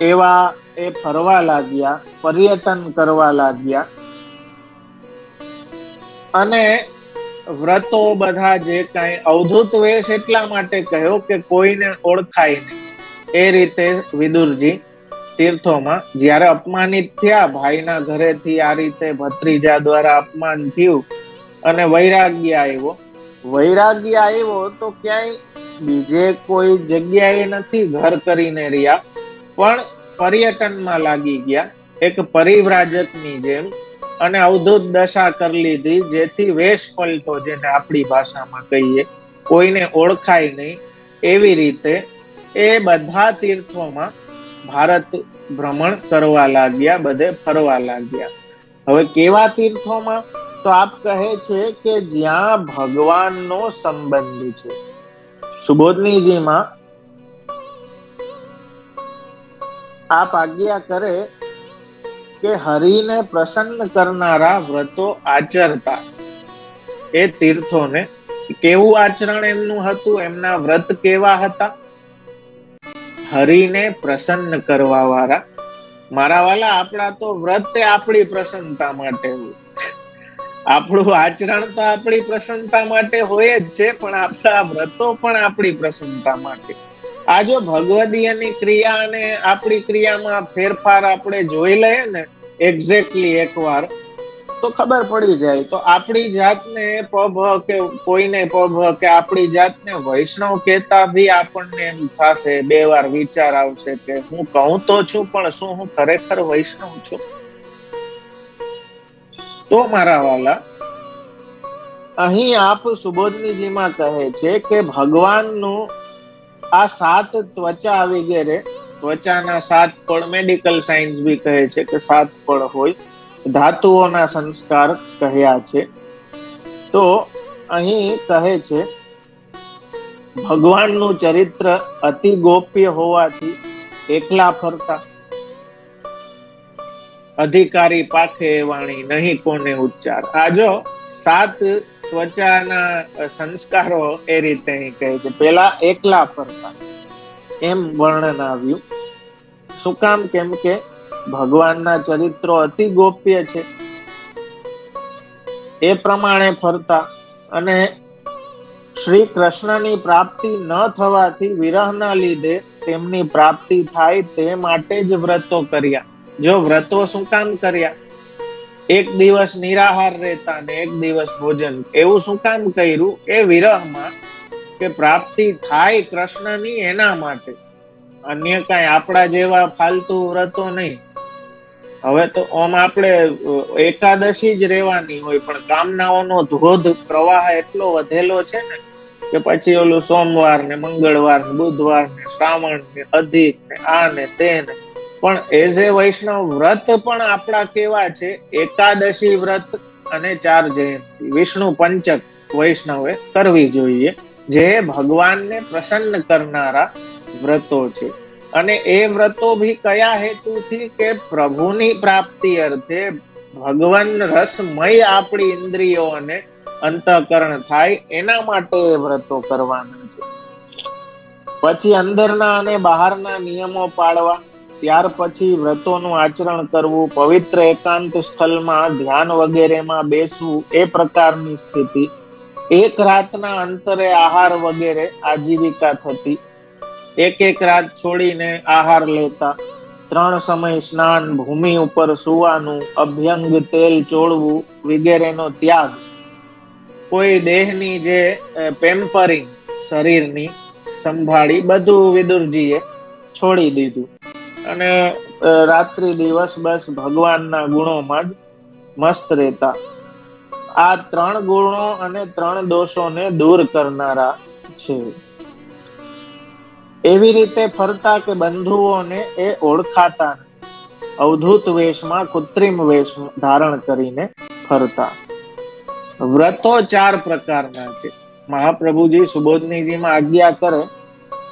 Speaker 1: એવા એ ફરવા લાગ્યા, પર્યટન કરવા લાગ્યા. અને વ્રતો બધા જે કાંઈ અવધૂત વેશ એટલા માટે કહ્યો કે કોઈને ઓળખાય નહીં. એ રીતે વિદુરજી તીર્થોમાં જ્યારે અપમાનિત થયા, ભાઈના ઘરેથી આ રીતે ભત્રીજા દ્વારા અપમાન થયું અને વૈરાગ્ય આવ્યો. વૈરાગ્ય આવ્યો તો ક્યાંય બીજે કોઈ જગ્યાએ નથી ઘર કરીને રહ્યા, પણ પર્યટનમાં લાગી ગયા, એક પરિવ્રાજકની જેમ. અને અવધૂત દશા કરી લીધી, જેથી વેશ પલટો, જેને આપણી ભાષામાં કહીએ, કોઈને ઓળખાય નહીં. એવી રીતે એ બધા તીર્થોમાં ભારત ભ્રમણ કરવા લાગ્યા, બધે ફરવા લાગ્યા. હવે કેવા તીર્થોમાં? તો આપ કહે છે કે જ્યાં ભગવાનનો સંબંધ છે. સુબોધનીજીમાં આપ આજ્ઞા કરે કે હરિને પ્રસન્ન કરનારા વ્રતો આચરતા એ તીર્થોને. કેવું આચરણ એમનું હતું? એમના વ્રત કેવા હતા? હરિને પ્રસન્ન કરવા વાળા. મારા વાલા, આપણા તો વ્રત આપણી પ્રસન્નતા માટે હોય. આપણું આચરણ તો આપણી પ્રસન્નતા માટે હોય જ છે, પણ આપણા વ્રતો પણ આપણી પ્રસન્નતા માટે. આ જો ભગવદીયની ક્રિયા અને આપણી ક્રિયામાં ફેરફાર આપણે જોઈ લઈએ ને એક્ઝેક્ટલી એકવાર, તો ખબર પડી જાય. તો આપણી જાતને પભ કે કોઈને પભ કે આપણી જાતને વૈષ્ણવ કહેતા ભી આપણને એમ થશે, બે વાર વિચાર આવશે કે હું કહું તો છું, પણ શું હું ખરેખર વૈષ્ણવ છું? તો મારા વાલા, અહીં આપ સુબોધનીજીમાં કહે છે કે ભગવાનનું આ 7 ત્વચા વગેરે, ત્વચાના 7 પળ, મેડિકલ સાયન્સ બી કહે છે કે 7 પળ હોય, ધાતુઓના સંસ્કાર કહ્યા છે. તો અહીં કહે છે ભગવાનનું ચરિત્ર અતિ ગોપ્ય હોવાથી એકલા ફરતા, અધિકારી પાખે વાણી નહીં કોને ઉચ્ચાર. આ જો 7 ત્વચાના સંસ્કારો એ રીતે અહીં કહે છે. પેલા એકલા ફરતા એમ વર્ણન આવ્યું. શું કામ? કેમ કે ભગવાનના ચરિત્રો અતિ ગોપ્ય છે, એ પ્રમાણે ફરતા. અને શ્રી કૃષ્ણની પ્રાપ્તિ ન થવાથી, વિરહના લીધે તેમની પ્રાપ્તિ થાય તે માટે જ વ્રતો કર્યા. જો વ્રતો શું કામ કર્યા? એક દિવસ નિરાહાર રહેતા ને એક દિવસ ભોજન, એવું શું કામ કર્યું? એ વિરહમાં કે પ્રાપ્તિ થાય કૃષ્ણની એના માટે, અન્ય કાંઈ આપણા જેવા ફાલતુ વ્રતો નહીં. હવે તો આમ આપણે એકાદશી જ રહેવાની હોય, પણ કામનાઓનો ધોધ પ્રવાહ એટલો વધેલો છે ને કે પછી ઓલું સોમવાર ને મંગળવાર ને બુધવાર ને શ્રાવણ ને અધિક ને આ ને તે ને પણ એઝ એ વૈષ્ણવ વ્રત પણ આપણા કેવા છે, એકાદશી વ્રત અને 4 જયંતી વિષ્ણુ પંચક વૈષ્ણવે કરવી જોઈએ, જે ભગવાનને પ્રસન્ન કરનારા વ્રતો છે. અને એ વ્રતો ભી કયા હેતુથી? કે પ્રભુની પ્રાપ્તિ અર્થે ભગવાન રસમય આપણી ઇન્દ્રિયો અને અંતઃકરણ થાય એના માટે વ્રતો કરવાના છે. પછી અંદરના અને બહારના નિયમો પાળવા, ત્યાર પછી વ્રતોનું આચરણ કરવું, પવિત્ર એકાંત સ્થળમાં ધ્યાન વગેરેમાં બેસવું, એ પ્રકારની સ્થિતિ, એક રાતના અંતરે આહાર વગેરે આજીવિકા થતી, એક રાત છોડીને આહાર લેતા, 3 સમય સ્નાન, ભૂમિ ઉપર સુવાનું, અભ્યંગ તેલ ચોળવું વગેરેનો ત્યાગ, કોઈ દેહની જે પેમ્પરિંગ શરીરની સંભાળી બધું વિદુરજીએ છોડી દીધું અને રાત્રિ દિવસ બસ ભગવાનના ગુણોમાં જ મસ્ત રહેતા. આ 3 ગુણો અને 3 દોષોને દૂર કરનારા છે. એવી રીતે ફરતા કે બંધુઓને એ ઓળખાતા નહીં, અવધૂત વેશમાં કૃત્રિમ વેશ ધારણ કરીને ફરતા. વ્રતો 4 પ્રકારના છે. મહાપ્રભુજી સુબોધનીજીમાં આજ્ઞા કરે,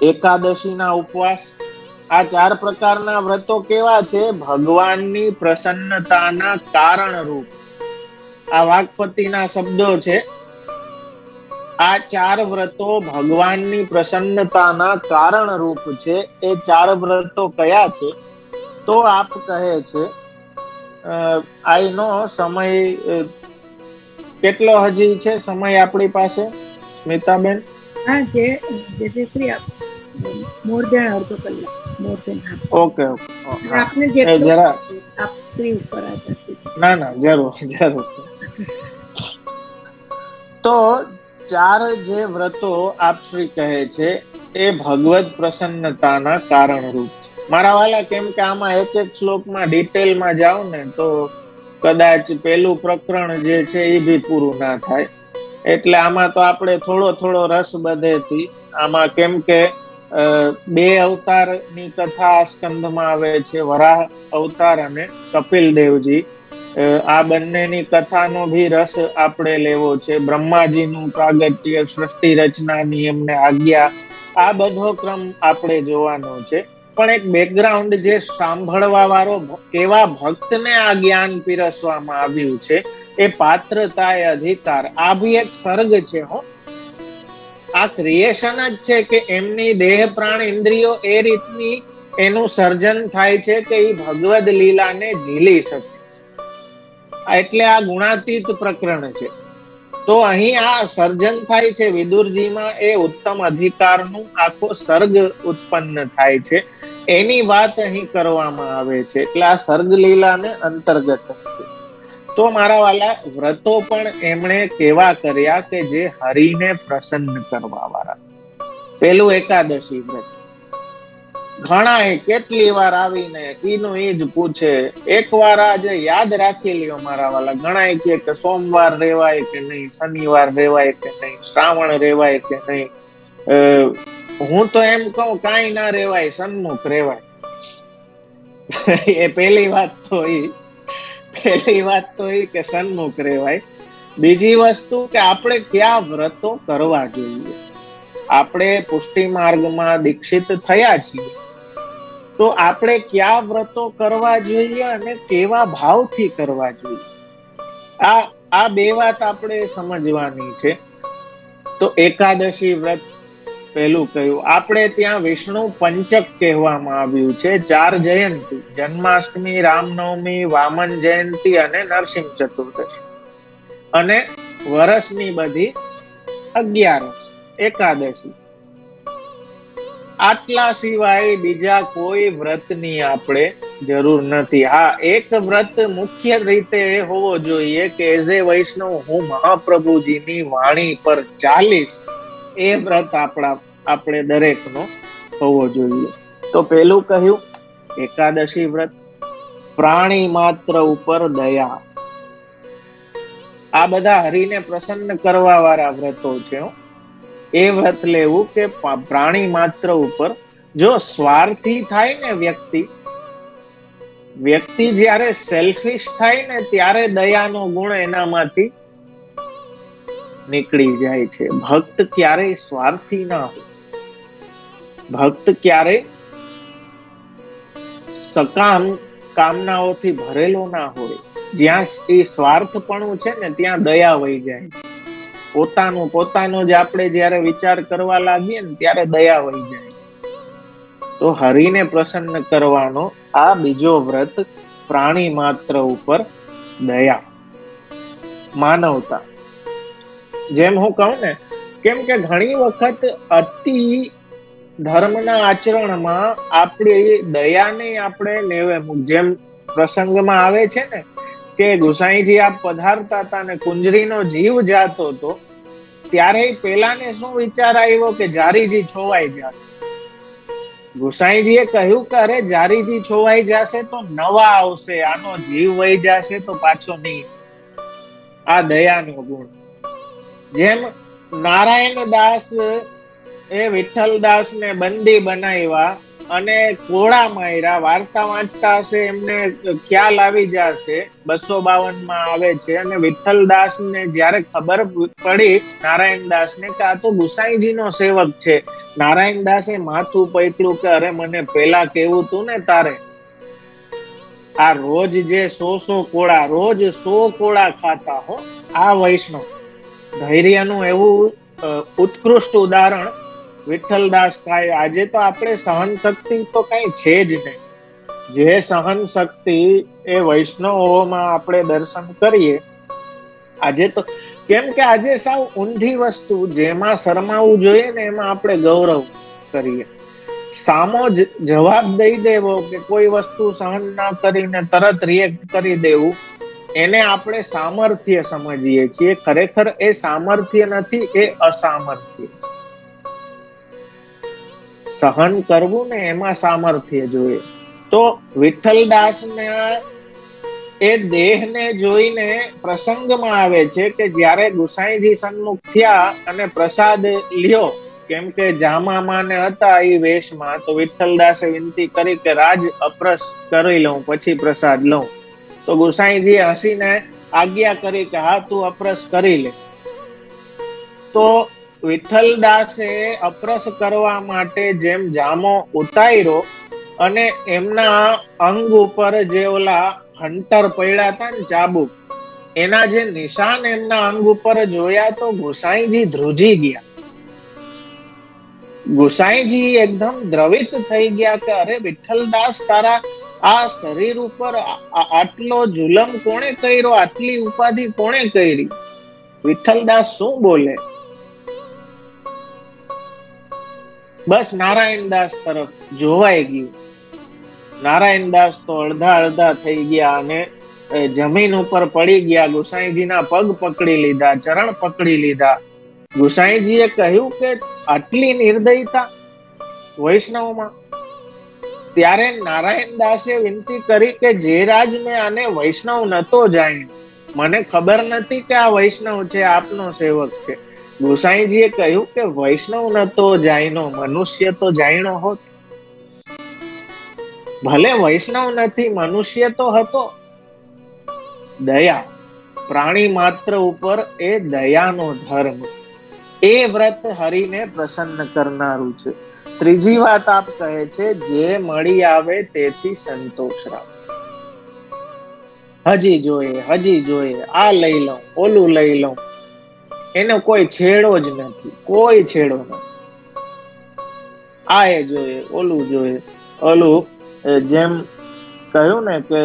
Speaker 1: એકાદશીના ઉપવાસ. આ 4 પ્રકારના વ્રતો કેવા છે? ભગવાનની પ્રસન્નતાના કારણ રૂપ. આ વાક્પતિના શબ્દો છે. આ 4 વ્રતો ભગવાનની પ્રસન્નતાના કારણ રૂપ છે. એ 4 વ્રતો કયા છે? તો આપ કહે છે, આઈનો સમય કેટલો હજી છે? સમય આપણી પાસે સ્મિતાબેન?
Speaker 2: હા, જે શ્રી મોર દેન અડધો કલાક, મોર દેન હાફ.
Speaker 1: ઓકે.
Speaker 2: આપને જેટલો આપ શ્રી ઉપર આધાર.
Speaker 1: ના જરૂર. તો 4 જે વ્રતો આપ શ્રી કહે છે એ ભગવત પ્રસન્નતાના કારણ રૂપ છે. મારા વાલા, કેમ કે આમાં એક શ્લોકમાં ડિટેલમાં જાવ ને તો કદાચ પેલું પ્રકરણ જે છે એ બી પૂરું ના થાય, એટલે આમાં તો આપણે થોડો રસ બધેથી આમાં, કેમ કે 2 અવતારની કથા આ સ્કંદમાં આવે છે, વરાહ અવતાર અને કપિલ દેવજી. આ બંનેની કથાનો ભી રસ આપણે લેવો છે. બ્રહ્માજીનું પ્રાગટ્ય, સૃષ્ટિ રચના, નિયમને આજ્ઞા, આ બધો ક્રમ આપણે જોવાનો છે. પણ એક બેકગ્રાઉન્ડ જે સાંભળવા વાળો કેવા ભક્તને આ જ્ઞાન પીરસવામાં આવ્યું છે, એ પાત્રતા, એ અધિકાર, આ ભી એક સર્ગ છે. આ ક્રિએશન જ છે કે એમની દેહ પ્રાણ ઇન્દ્રિયો એ રીતની એનું સર્જન થાય છે કે એ ભગવદ લીલાને ઝીલી શકે છે. એટલે આ ગુણાતીત પ્રકરણ છે. તો અહીં આ સર્જન થાય છે વિદુરજીમાં, એ ઉત્તમ અધિકારનું આખો સર્ગ ઉત્પન્ન થાય છે, એની વાત અહીં કરવામાં આવે છે. એટલે આ સર્ગ લીલાને અંતર્ગત છે. તો મારા વાલા, વ્રતો પણ એમણે કેવા કર્યા કે જે હરિને પ્રસન્ન કરવા વાળા. પેલું એકાદશી વ્રત, ઘણા કેટલી વાર આવીને એનું એ જ પૂછે. એક વાર આજે યાદ રાખી લ્યો મારા વાલા. ઘણા કે સોમવાર રેવાય કે નહીં, શનિવાર રેવાય કે નહીં, શ્રાવણ રેવાય કે નહીં. હું તો એમ કહું, કાંઈ ના રેવાય, સન્મુખ રેવાય. એ પહેલી વાત તો એ કે સન્મુખ રેવાય. બીજી વસ્તુ કે આપણે કયા વ્રતો કરવા જોઈએ. આપણે પુષ્ટિ માર્ગમાં દીક્ષિત થયા છીએ, તો આપણે કયા વ્રતો કરવા જોઈએ અને કેવા ભાવથી કરવા જોઈએ. આ 2 વાત આપણે સમજવાની છે. તો એકાદશી વ્રત પહેલું કહ્યું. આપણે ત્યાં વિષ્ણુ પંચક કહેવામાં આવ્યું છે. 4 જયંતી, જન્માષ્ટમી, રામનવમી, વામન જયંતી અને નરસિંહ ચતુર્દશી, અને વર્ષની બધી 11 એકાદશી. આટલા સિવાય બીજા કોઈ વ્રતની આપણે જરૂર નથી. હા, એક વ્રત મુખ્ય રીતે એ હોવો જોઈએ કે એઝ એ વૈષ્ણવ હું મહાપ્રભુજીની વાણી પર ચાલીશ, એ વ્રત આપણે દરેકનો હોવો જોઈએ. તો પેલું કહ્યું એકાદશી વ્રત. પ્રાણી માત્ર ઉપર દયા. આ બધા હરિને પ્રસન્ન કરવા વાળા વ્રતો છે. એ વ્રત લેવું કે પ્રાણી માત્ર ઉપર. જો સ્વાર્થી થાય ને વ્યક્તિ, વ્યક્તિ જ્યારે સેલ્ફિશ થાય ને ત્યારે દયાનો ગુણ એનામાંથી નીકળી જાય છે. ભક્ત ક્યારેય સ્વાર્થી ના હોય, ભક્ત ક્યારેય સકામ કામનાઓથી ભરેલો ના હોય. જ્યાં એ સ્વાર્થપણું છે ને ત્યાં દયા વહી જાય. પોતાનો જ આપણે જયારે વિચાર કરવા લાગીએ ને ત્યારે દયા વહી જાય. તો હરિને પ્રસન્ન કરવાનો આ બીજો વ્રત, પ્રાણી માત્ર ઉપર દયા, માનવતા. જેમ હું કહું ને, કેમ કે ઘણી વખત અતિ ધર્મના આચરણમાં આપણે દયાને આપણે નેવે, જેમ પ્રસંગમાં આવે છે ને કે ગુસાઈજી આપ પધારતા હતા ને કુંજરીનો જીવ જાતો હતો, ત્યારે પેલાને શું વિચાર આવ્યો કે જારીજી છોવાઈ જશે. ગુસાઈજીએ કહ્યું કે અરે જારીજી છોવાઈ જશે તો નવા આવશે, આનો જીવ વહી જશે તો પાછો નહીં. આ દયાનો ગુણ. જેમ નારાયણ દાસ એ વિઠ્ઠલદાસ ને બંદી બનાવ્યા અને કોળા માર્યા, વાર્તા વાંચતા હશે એમને ખ્યાલ આવી જશે, 252 માં આવે છે. અને વિઠ્ઠલદાસ ને જયારે ખબર પડી નારાયણદાસ ને કે આ તો ગુસાઈજી નો સેવક છે, નારાયણદાસે માથું પકડ્યું કે અરે મને પેલા કેવું તું ને તારે, આ રોજ જે 100 કોળા, રોજ 100 કોળા ખાતા હો આ વૈષ્ણવ. ધૈર્યનું એવું ઉત્કૃષ્ટ ઉદાહરણ વિઠ્ઠલદાસ કાય. આજે તો આપણે સહન શક્તિ તો કઈ છે જ નહીં. જે સહન શક્તિ એ વૈષ્ણવોમાં આપણે દર્શન કરીએ આજે તો, કેમ કે આજે સાવ ઊંધી વસ્તુ, જેમાં શરમાવું જોઈએ ને એમાં આપણે ગૌરવ કરીએ. સામો જવાબ દઈ દેવો કે કોઈ વસ્તુ સહન ના કરીને તરત રિએક્ટ કરી દેવું, એને આપણે સામર્થ્ય સમજીએ છીએ. ખરેખર એ સામર્થ્ય નથી, એ અસામર્થ્ય. સહન કરવું ને એમાં સામર્થ્ય જોઈએ. તો વિઠ્ઠલદાસ ને એ દેહને જોઈને પ્રસંગમાં આવે છે કે જ્યારે ગુસાઈજી સન્મુખ થયા અને પ્રસાદ લ્યો, કેમ કે જામામાં ને હતા એ વેશમાં, તો વિઠ્ઠલદાસે વિનંતી કરી કે રાજ અપરસ કરી લઉં પછી પ્રસાદ લઉં. તો ગુસાઈજી હસીને આજ્ઞા કરી કે હા તું અપરસ કરી લે. તો વિઠ્ઠલદાસે અપરસ કરવા માટે જેમ જામો ઉતાર્યો અને એમના અંગ ઉપર જે ઓલા હંટર પડ્યા હતા ને ચાબુક, એના જે નિશાન એમના અંગ ઉપર જોયા તો ગુસાઈજી ધ્રુજી ગયા. ગુસાઈજી એકદમ દ્રવિત થઈ ગયા કે અરે વિઠ્ઠલદાસ, તારા આ શરીર ઉપર આટલો જુલમ કોણે કર્યો, આટલી ઉપાધિ કોણે કરી? વિઠ્ઠલદાસ શું બોલે? બસ નારાયણદાસ તરફ જોવાઈ ગયું. નારાયણદાસ તો અડધા થઈ ગયા અને જમીન ઉપર પડી ગયા. ગુસાઈજીના પગ પકડી લીધા, ચરણ પકડી લીધા. ગુસાઈજીએ કહ્યું કે આટલી નિર્દયતા વૈષ્ણવમાં. ત્યારે નારાયણદાસે વિનંતી કરી કે જે રાજ મેં આને વૈષ્ણવ નતો જાણ્યો, મને ખબર નથી કે આ વૈષ્ણવ છે, આપનો સેવક છે. ગુસાઈજીએ કહ્યું કે વૈષ્ણવ નતો જાણ્યો, મનુષ્ય તો જાણ્યો હોત. ભલે વૈષ્ણવ નથી, મનુષ્ય તો હતો. દયા, પ્રાણી માત્ર ઉપર એ દયાનો ધર્મ, એ વ્રત હરિને પ્રસન્ન કરનારું છે. ત્રીજી વાત આપ કહે છે, જે મળી આવે તેથી સંતોષ રાખ. હજી જોઈએ, આ લઈ લઉં, ઓલું લઈ લઉં, એનો કોઈ છેડો જ નથી, કોઈ છેડો નથી. આ એ જોઈએ, ઓલું જોઈએ, ઓલું. જેમ કહ્યું ને કે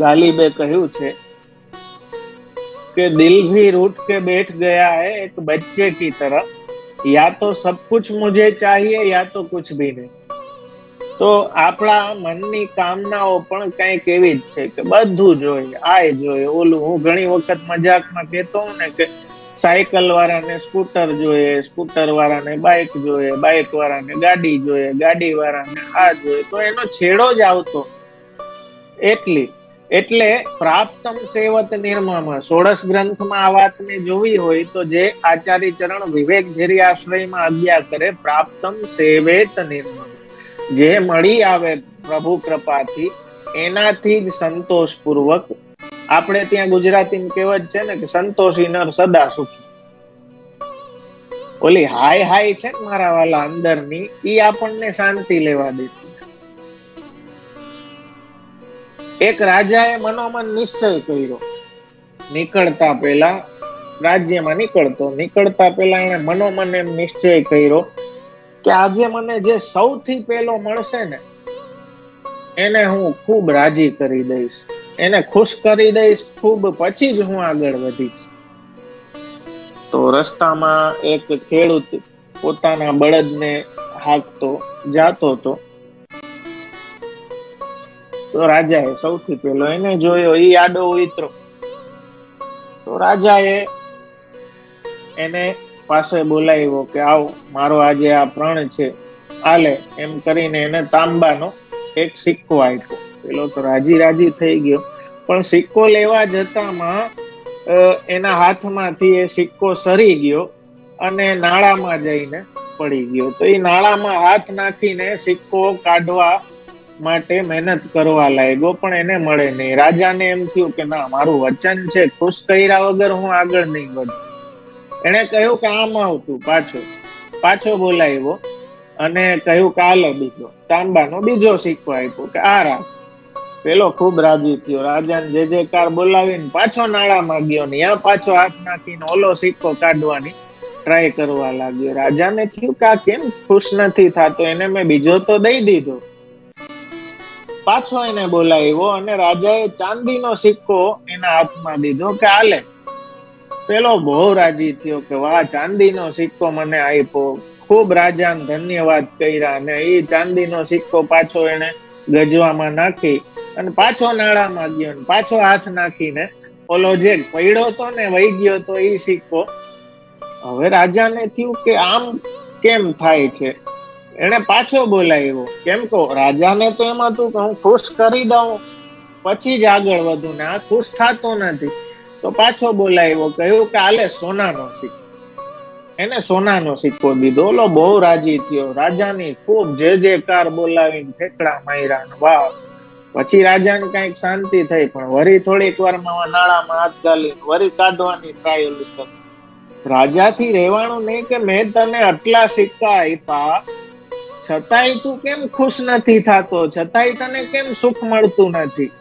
Speaker 1: ગાલિબે કહ્યું છે कि दिल भी रूठ के बैठ गया है एक बच्चे की तरह, या तो सब कुछ मुझे चाहिए या तो कुछ भी नहीं. તો આપણા મનની કામનાઓ પણ કંઈક એવી જ છે કે બધું જોઈએ, આ જોઈએ, ઓલું. હું ઘણી વખત મજાકમાં કહેતો હોઉં ને કે સાયકલ વાળાને સ્કૂટર જોઈએ, સ્કૂટર વાળાને બાઇક જોઈએ, બાઇક વાળાને ગાડી જોઈએ, ગાડી વાળાને આ જોઈએ, તો એનો છેડો જ આવતો. એટલે પ્રાપ્તમ સેવત નિર્મમ. 16 ગ્રંથમાં આ વાતને જોવી હોય તો જે આચાર્ય ચરણ વિવેક ધૈર્ય આશ્રયમાં આજ્ઞા કરે, પ્રાપ્તમ સેવેત નિર્મમ. જે મળી આવે પ્રભુ કૃપાથી એનાથી જ સંતોષ પૂર્વક, આપણે ત્યાં ગુજરાતીમાં કહેવત છે ને કે સંતોષી નર સદા સુખી. ઓલી હાય હાય છે ને મારા વાલા અંદરની, ઈ આપણને શાંતિ લેવા દેતી. એક રાજાએ મનોમન નિશ્ચય કર્યો, નીકળતા પહેલા, રાજ્યમાં નીકળતા પહેલા એને મનોમન એમ નિશ્ચય કર્યો કે આજે મને જે સૌથી પહેલો મળશે ને એને હું ખૂબ રાજી કરી દઈશ, એને ખુશ કરી દઈશ ખૂબ, પછી જ હું આગળ વધીશ. તો રસ્તામાં એક ખેડૂત પોતાના બળદને હાંકતો જાતો હતો. તો રાજાએ સૌથી પહેલો એને જોયો, ઈ આડો ઉતરો. તો રાજાએ એને પાસે બોલાવ્યો કે આવો, મારો આજે આ પ્રણ છે, આલે. એમ કરીને એને તાંબાનો એક સિક્કો આપ્યો. પેલો તો રાજી થઈ ગયો, પણ સિક્કો લેવા જતામાં એના હાથમાંથી એ સિક્કો સરી ગયો અને નાળામાં જઈને પડી ગયો. તો એ નાળામાં હાથ નાખીને સિક્કો કાઢવા માટે મહેનત કરવા લાગ્યો, પણ એને મળે નહીં. રાજાને એમ થયું કે ના, મારું વચન છે, ખુશ કર્યા વગર હું આગળ નહીં વધું. એને કહ્યું કે આમ આવતું પાછો બોલાવ્યો અને કહ્યું કે આલે બીજો તાંબાનો બીજો સિક્કો આપ્યો કે આ રાખ. પેલો ખૂબ રાજી થયો, રાજાને જે જયકાર બોલાવીને પાછો નાળામાં ગયો ને ત્યાં પાછો હાથ નાખીને ઓલો સિક્કો કાઢવાની ટ્રાય કરવા લાગ્યો. રાજાને થયું કે આ કેમ ખુશ નથી થતો, એને મેં બીજો તો દઈ દીધો. પાછો એને બોલાવ્યો અને રાજાએ ચાંદીનો સિક્કો એના હાથમાં દીધો કે આલે. પેલો બહુ રાજી થયો કે વાહ, ચાંદીનો સિક્કો મને આપ્યો. ખૂબ રાજાને ધન્યવાદ કર્યા અને એ ચાંદીનો સિક્કો પાછો એને ગજવામાં નાખી અને પાછો નાળામાં ગયો ને પાછો હાથ નાખીને ઓલો જે પડ્યો હતો ને વહી ગયો તો એ સિક્કો. હવે રાજાને થયું કે આમ કેમ થાય છે. એને પાછો બોલાવ્યો, કેમ કહો, રાજાને તો એમ હતું કે હું ખુશ કરી દઉં પછી જ આગળ વધું ને આ ખુશ થતો નથી. તો પાછો બોલાવ્યો, કહ્યું કે આલે સોનાનો સિક્કો. એને સોનાનો સિક્કો દીધો. ઓલો બહુ રાજી થયો, રાજાની ખૂબ જયકાર બોલાવીને ઠેકડા માર્યા. વાહ. પછી રાજાને કઈક શાંતિ થઈ, પણ વરી થોડીક વારમાં નાળામાં હાથ ગાલી વરી કાઢવાની ટ્રાયલ કરી. રાજાથી રહેવાનું નહીં કે મેં તને આટલા સિક્કા આપ્યા છતાંય તું કેમ ખુશ નથી થતો, છતાંય તને કેમ સુખ મળતું નથી.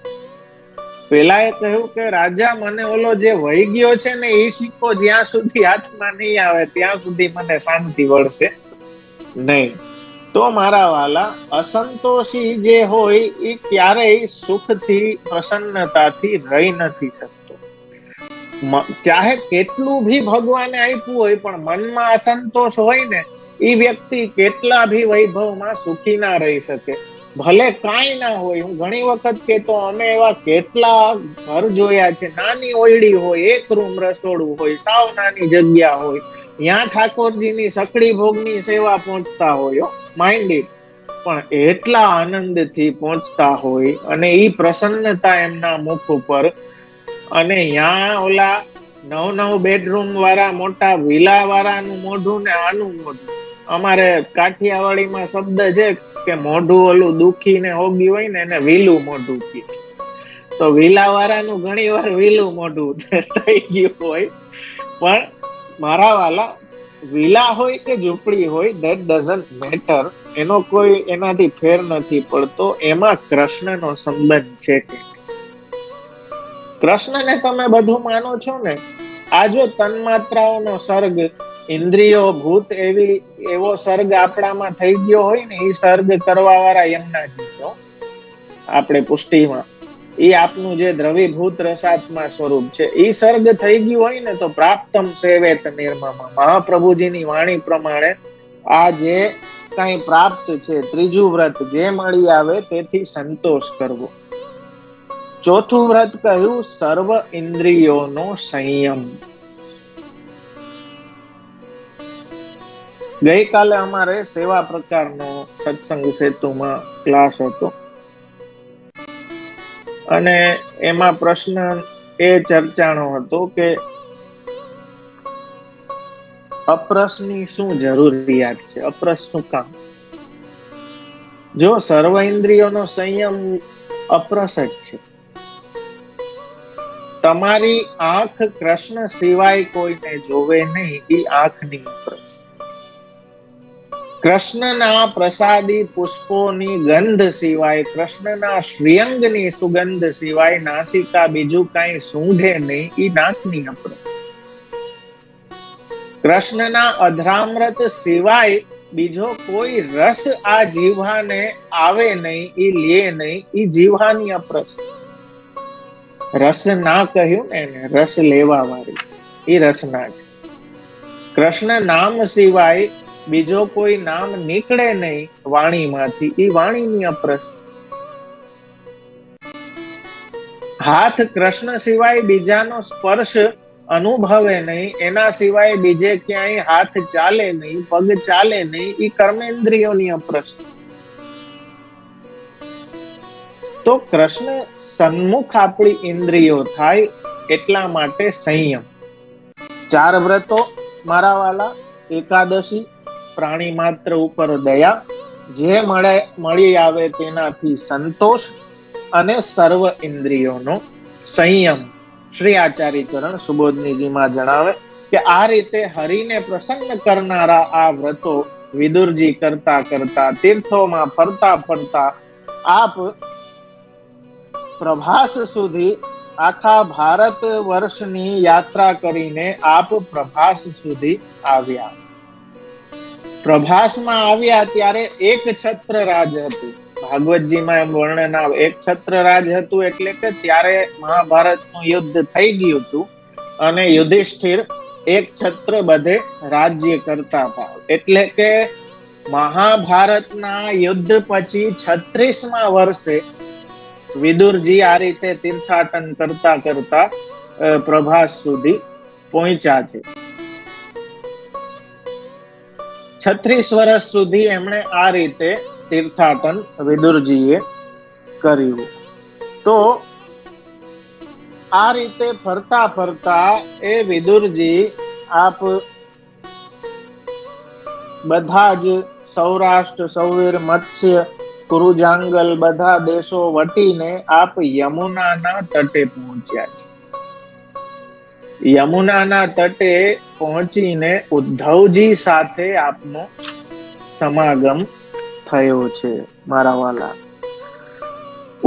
Speaker 1: પેલા એ કહ્યું કે રાજા, મને ઓલો જે વહી ગયો છે ને એ સિક્કો જ્યાં સુધી હાથમાં નહીં આવે ત્યાં સુધી મને શાંતિ વળશે નહીં. તો મારા વાલા, અસંતોષી જે હોય એ ક્યારેય સુખથી પ્રસન્નતાથી રહી નથી શકતો. ચાહે કેટલું ભી ભગવાને આપ્યું હોય પણ મનમાં અસંતોષ હોય ને એ વ્યક્તિ કેટલા ભી વૈભવમાં સુખી ના રહી શકે. ભલે કાંઈ ના હોય. હું ઘણી વખત કહેતો, અમે એવા કેટલા ઘર જોયા છે, નાની ઓયડી હોય, એક રૂમ રસોડું હોય, સાવ નાની જગ્યા હોય, ત્યાં ઠાકોરજીની સકડી ભોગની સેવા પહોંચતા હોય માઇન્ડેડ, પણ એટલા આનંદથી પહોંચતા હોય અને એ પ્રસન્નતા એમના મુખ ઉપર. અને ત્યાં ઓલા 9 બેડરૂમ વાળા મોટા વિલા વાળાનું મોઢું ને આનું મોઢું, અમારે કાઠિયાવાડીમાં શબ્દ છે કે મોઢું ઓલું દુખી ને હોગી હોય ને એને વિલું મોઢું કહે. તો વિલા વાળાનું ઘણી વાર વિલું મોઢું થઈ ગયું હોય. પણ મારા વાલા, વિલા હોય કે ઝૂંપડી હોય, ધેટ ડઝન્ટ મેટર. એનો કોઈ એનાથી ફેર નથી પડતો. એમાં કૃષ્ણનો સંબંધ છે કે કૃષ્ણને તમે બધું માનો છો ને. આ જો તન્માત્રાઓનો સર્ગ, ઇન્દ્રિયો ભૂત એવો સર્ગ આપણામાં થઈ ગયો હોય ને, એ સર્ગ કરવા વાળા યમુનાજી છો આપણે પુષ્ટિમાં. એ આપનું જે દ્રવીભૂત રસાત્મા સ્વરૂપ છે એ સર્ગ થઈ ગયું હોય ને તો પ્રાપ્તમ સેવેત નિર્મમ. મહાપ્રભુજીની વાણી પ્રમાણે આ જે કઈ પ્રાપ્ત છે, ત્રીજું વ્રત જે મળી આવે તેથી સંતોષ કરવો. ચોથું વ્રત કહ્યું સર્વ ઇન્દ્રિયોનો સંયમ. ગઈકાલે અમારે સેવા પ્રકારનો સત્સંગ સેતુમાં ક્લાસ હતો અને એમાં પ્રશ્ન એ ચર્ચાનો હતો કે અપરસની શું જરૂરિયાત છે, અપરસ શું કામ. જો સર્વ ઇન્દ્રિયોનો સંયમ અપ્રસટ છે. તમારી આંખ કૃષ્ણ સિવાય કોઈને જોવે નહીં, એ આંખની અપ્રસ. કૃષ્ણના પ્રસાદી પુષ્પોની ગંધ સિવાય, કૃષ્ણના શ્રીઅંગની સુગંધ સિવાય નાસિકા બીજું કઈ સૂંઘે નહીં, એ નાકની અપ્રસ. કૃષ્ણના અધરામૃત સિવાય બીજો કોઈ રસ આ જીવહાને આવે નહીં, એ લે નહીં, એ જીવહાની અપ્રસ. રસ ના કહ્યું ને એને, રસ લેવા વાળી, એ રસના છે. કૃષ્ણ નામ સિવાય બીજો કોઈ નામ નીકળે નહીં વાણીમાંથી, એ વાણીની અપ્રસ. હાથ કૃષ્ણ સિવાય બીજાનો સ્પર્શ અનુભવે નહીં, એના સિવાય બીજે ક્યાંય હાથ ચાલે નહીં, પગ ચાલે નહીં, એ કર્મેન્દ્રિયોની અપ્રસ. તો કૃષ્ણ સન્મુખ આપણી ઇન્દ્રિયો થાય એટલા માટે સંયમ. 4 વ્રતો મારા વાલા, એકાદશી, પ્રાણી માત્ર ઉપર દયા, જે મળી આવે તેનાથી સંતોષ, અને સર્વ ઇન્દ્રિયોનો સંયમ. શ્રી આચાર્ય ચરણ સુબોધનીજીમાં જણાવે કે આ રીતે હરિને પ્રસન્ન કરનારા આ વ્રતો વિદુરજી કરતા કરતા, તીર્થોમાં ફરતા ફરતા આપ પ્રભાસ સુધી, આખા ભારત વર્ષની યાત્રા કરીને આપ પ્રભાસ સુધી આવ્યા. પ્રભાસમાં આવ્યા ત્યારે એક છત્ર રાજ હતું. ભાગવતજીમાં એમ વર્ણન આવે, એક છત્ર રાજ હતું એટલે કે ત્યારે મહાભારતનું યુદ્ધ થઈ ગયું હતું અને યુધિષ્ઠિર એક છત્ર બધે રાજ્ય કરતા હતા. એટલે કે મહાભારતના યુદ્ધ પછી 36મા વર્ષે વિદુરજી આ રીતે તીર્થાટન કરતા કરતા પ્રભાસ સુધી પહોંચ્યા છે. 36 વર્ષ સુધી એમણે આ રીતે તીર્થાટન વિદુરજીએ કર્યું. તો આ રીતે ફરતા ફરતા એ વિદુરજી આપ બધા જ સૌરાષ્ટ્ર, સૌવીર, મત્સ્ય, કુરુજાંગલ બધા દેશો વટીને આપ યમુનાના તટે પહોંચ્યા છે. યમુનાના તટે પહોંચીને ઉદ્ધવજી સાથે આપનો સમાગમ થયો છે મારા વાલા.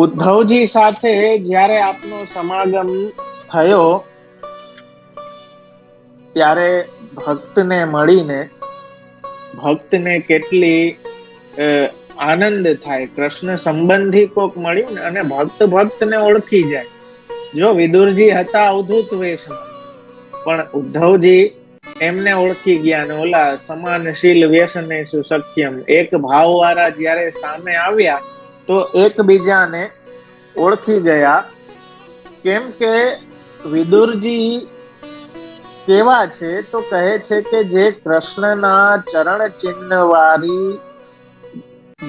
Speaker 1: ઉદ્ધવજી સાથે જ્યારે આપનો સમાગમ થયો ત્યારે ભક્તને મળીને ભક્તને કેટલી આનંદ થાય. કૃષ્ણ સંબંધી કોક મળ્યું ને અને ભક્તને ઓળખી જાય. જો વિદુરજી હતા અવધૂત વેશમાં, પણ ઉદ્ધવજી એમને ઓળખી ગયા ને ઓલા સમાનશીલ વ્યસને સુસખ્યમ, એક ભાવ વાળા જયારે સામે આવ્યા તો એકબીજાને ઓળખી ગયા. કેમ કે વિદુરજી કેવા છે તો કહે છે કે જે કૃષ્ણના ચરણ ચિહ્ન વાળી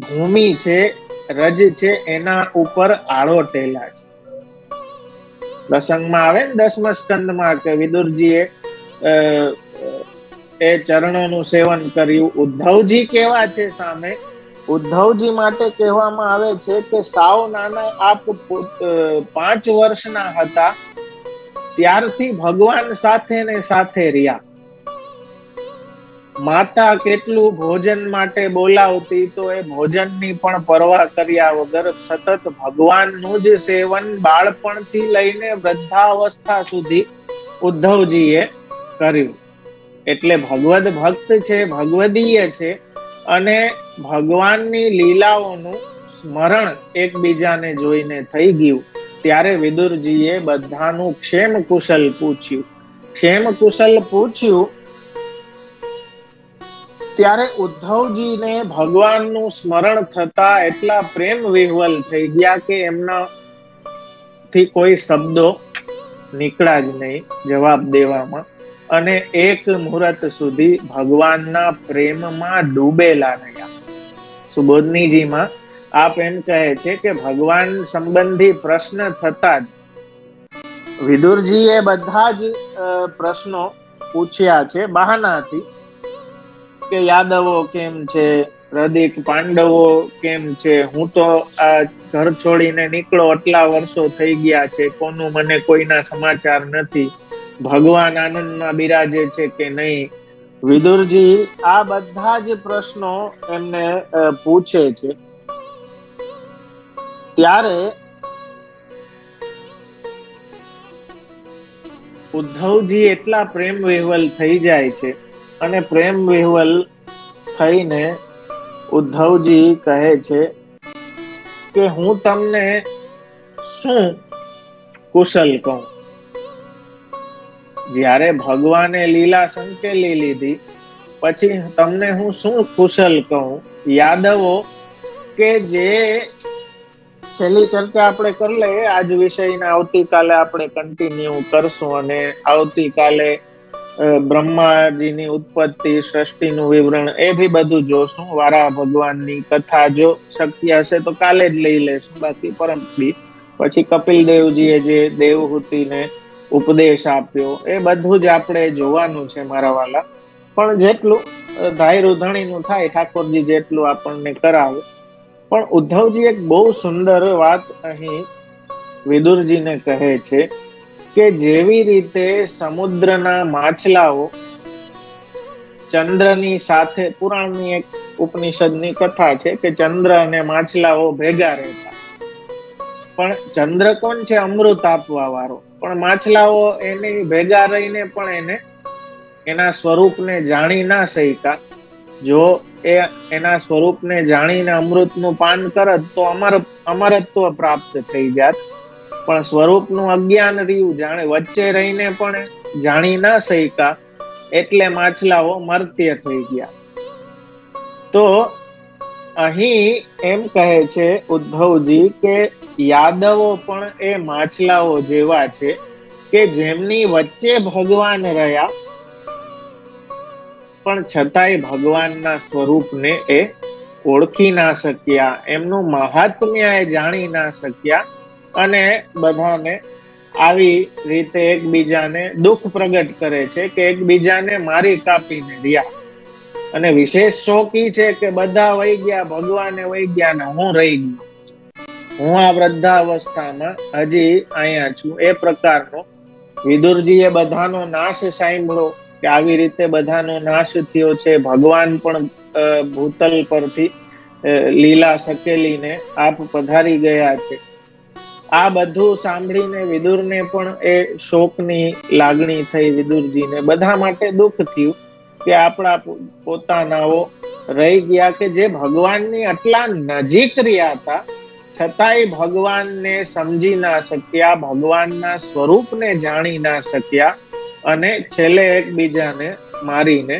Speaker 1: ભૂમિ છે, રજ છે, એના ઉપર આળોટેલા છે. પ્રસંગમાં આવે ને 10મા સ્કંદમાં કે વિદુરજીએ એ ચરણોનું સેવન કર્યું. ઉદ્ધવજી કેવા છે સામે? ઉદ્ધવજી માટે કહેવામાં આવે છે કે સાવ નાના આપ 5 વર્ષના હતા ત્યારથી ભગવાન સાથે ને સાથે રહ્યા. માતા કેટલું ભોજન માટે બોલાવતી તો એ ભોજનની પણ પરવા કર્યા વગર સતત ભગવાનનું જ સેવન બાળપણથી લઈને વૃદ્ધાવસ્થા સુધી ઉદ્ધવજીએ કર્યું. એટલે ભગવદ ભક્ત છે, ભગવદીય છે અને ભગવાનની લીલાઓનું સ્મરણ એકબીજાને જોઈને થઈ ગયું. ત્યારે વિદુરજીએ બધાનું ક્ષેમ કુશલ પૂછ્યું. ક્ષેમ કુશલ પૂછ્યું ત્યારે ઉદ્ધવજીને ભગવાનનું સ્મરણ થતા એટલા પ્રેમ વિહ્વલ થઈ ગયા કે એમનાથી કોઈ શબ્દો નીકળ્યા જ નહીં જવાબ દેવામાં, અને એક મુહૂર્ત સુધી ભગવાનના પ્રેમમાં ડૂબેલા રહ્યા. સુબોધનીજીમાં આપ એમ કહે છે કે ભગવાન સંબંધી પ્રશ્ન થતા જ વિદુરજીએ બધા જ પ્રશ્નો પૂછ્યા છે બહાનાથી, કે યાદવો કેમ છે, પ્રદીપ પાંડવો કેમ છે, હું તો આ ઘર છોડીને નીકળો આટલા વર્ષો થઈ ગયા છે, કોનું મને કોઈના સમાચાર નથી, ભગવાન આનંદમાં બિરાજે છે કે નહીં. વિદુરજી આ બધા જ પ્રશ્નો એમને પૂછે છે. ત્યારે ઉદ્ધવજી એટલા પ્રેમ વિહવલ થઈ જાય છે, અને પ્રેમ વિહવલ થઈને ઉદ્ધવજી કહે છે કે હું તમને શું કુશલ કહું. જ્યારે ભગવાને લીલા સંકેલી લીધી પછી તમને હું શું કુશલ કહું. યાદવો કે જે છેલ્લી ચર્ચા આપણે કરી લઈએ, આજ વિષયને આવતીકાલે આપણે કન્ટિન્યુ કરશું, અને આવતીકાલે બ્રહ્માજીની ઉત્પત્તિ, સૃષ્ટિનું વિવરણ એ બી બધું જોશું. વારા ભગવાનની કથા જો શક્ય હશે તો કાલે જ લઈ લેશું, બાકી પરમ દી. પછી કપિલ દેવજીએ જે દેવહૂતિને ઉપદેશ આપ્યો એ બધું જ આપણે જોવાનું છે મારા વાલા. પણ જેટલું ધાયરું ધણીનું થાય, ઠાકોરજી જેટલું આપણને કરાવે. પણ ઉદ્ધવજી એક બહુ સુંદર વાત અહીં વિદુરજીને કહે છે કે જેવી રીતે સમુદ્રના માછલાઓ ચંદ્રની સાથે, પુરાણની એક ઉપનિષદની કથા છે કે ચંદ્ર અને માછલાઓ ભેગા રહેતા, પણ ચંદ્ર કોણ છે? અમૃત આપવા વાળો. પણ માછલાઓ એની ભેગા રહીને પણ એને એના સ્વરૂપને જાણી ના શક્યા. જો એ એના સ્વરૂપને જાણીને અમૃતનું પાન કરત તો અમરત્વ પ્રાપ્ત થઈ જાત. પણ સ્વરૂપનું અજ્ઞાન રહ્યું, જાણે વચ્ચે રહીને પણ જાણી ના શક્યા, એટલે માછલાઓ મર્ત્ય થઈ ગયા. તો અહીં એમ કહે છે ઉદ્ધવજી કે યાદવો પણ એ માછલાઓ જેવા છે કે જેમની વચ્ચે ભગવાન રહ્યા, પણ છતાંય ભગવાનના સ્વરૂપને એ ઓળખી ના શક્યા, એમનું મહાત્મ્ય એ જાણી ના શક્યા, અને બધાને આવી રીતે એકબીજાને દુઃખ પ્રગટ કરે છે કે એકબીજાને મારી કાપીને રહ્યા. અને વિશેષ શોક ઈ છે કે બધા વહી ગયા, ભગવાને વહી ગયા ને હું રહી ગયો. હું આ વૃદ્ધાવસ્થામાં હજી અહીંયા છું. એ પ્રકારનો વિદુરજીએ બધાનો નાશ સાંભળ્યો કે આવી રીતે બધાનો નાશ થયો છે. ભગવાન પણ ભૂતલ પરથી લીલા સકેલીને આપ પધારી ગયા છે. આ બધું સાંભળીને વિદુરને પણ એ શોકની લાગણી થઈ. વિદુરજીને બધા માટે દુઃખ થયું કે આપણા પોતાનાઓ રહી ગયા કે જે ભગવાનની આટલા નજીક રહ્યા હતા, છતાંય ભગવાનને સમજી ના શક્યા, ભગવાનના સ્વરૂપને જાણી ના શક્યા, અને છેલ્લે એકબીજાને મારીને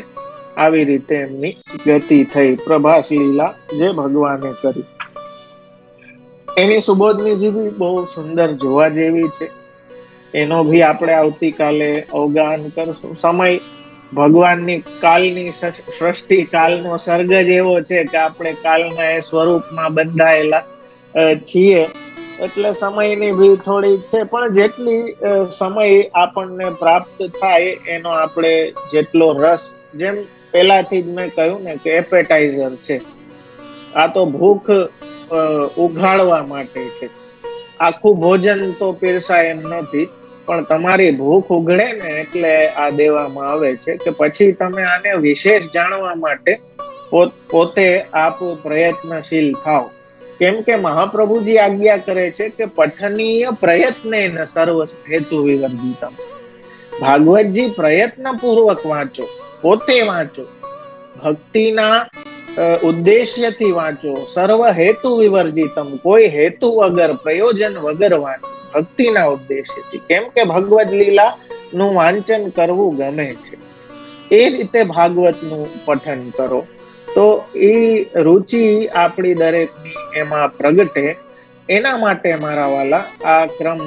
Speaker 1: આવી રીતે એમની ગતિ થઈ. પ્રભાસ લીલા જે ભગવાને કરી એની સુબોધનીજી બી બહુ સુંદર જોવા જેવી છે. એનો ભી આપણે આવતીકાલે અવગાહન કરશું. સમય ભગવાનની કાલની સૃષ્ટિ, કાલનો સર્ગ જ એવો છે કે આપણે કાલના એ સ્વરૂપમાં બંધાયેલા છીએ, એટલે સમયની ભી થોડી છે. પણ જેટલી સમય આપણને પ્રાપ્ત થાય એનો આપણે જેટલો રસ, જેમ પહેલાથી જ મેં કહ્યું ને કે એપેટાઇઝર છે, આ તો ભૂખ ઉઘાડવા માટે છે. આખું ભોજન તો પીરસાય એમ નથી, પણ તમારી ભૂખ ઉઘડે ને એટલે આ દેવામાં આવે છે કે પછી તમે આને વિશેષ જાણવા માટે પોતે આપ પ્રયત્નશીલ થાવ. કેમ કે મહાપ્રભુજી આજ્ઞા કરે છે કે પઠનીય પ્રયત્નેન સર્વ હેતુ વિવર્જિતમ. ભાગવતજી પ્રયત્ન પૂર્વક વાંચો, પોતે વાંચો, ભક્તિના ઉદ્દેશ્યથી વાંચો, સર્વ હેતુ વિવર્જિતમ, કોઈ હેતુ વગર, પ્રયોજન વગર વાંચો, ભક્તિના ઉદ્દેશ્યથી. કેમ કે ભગવદ લીલા નું વાંચન કરવું ગમે છે. એ રીતે ભાગવતનું પઠન કરો તો એ રુચિ આપણી દરેકની એમાં પ્રગટે. એના માટે મારા વાલા આ ક્રમ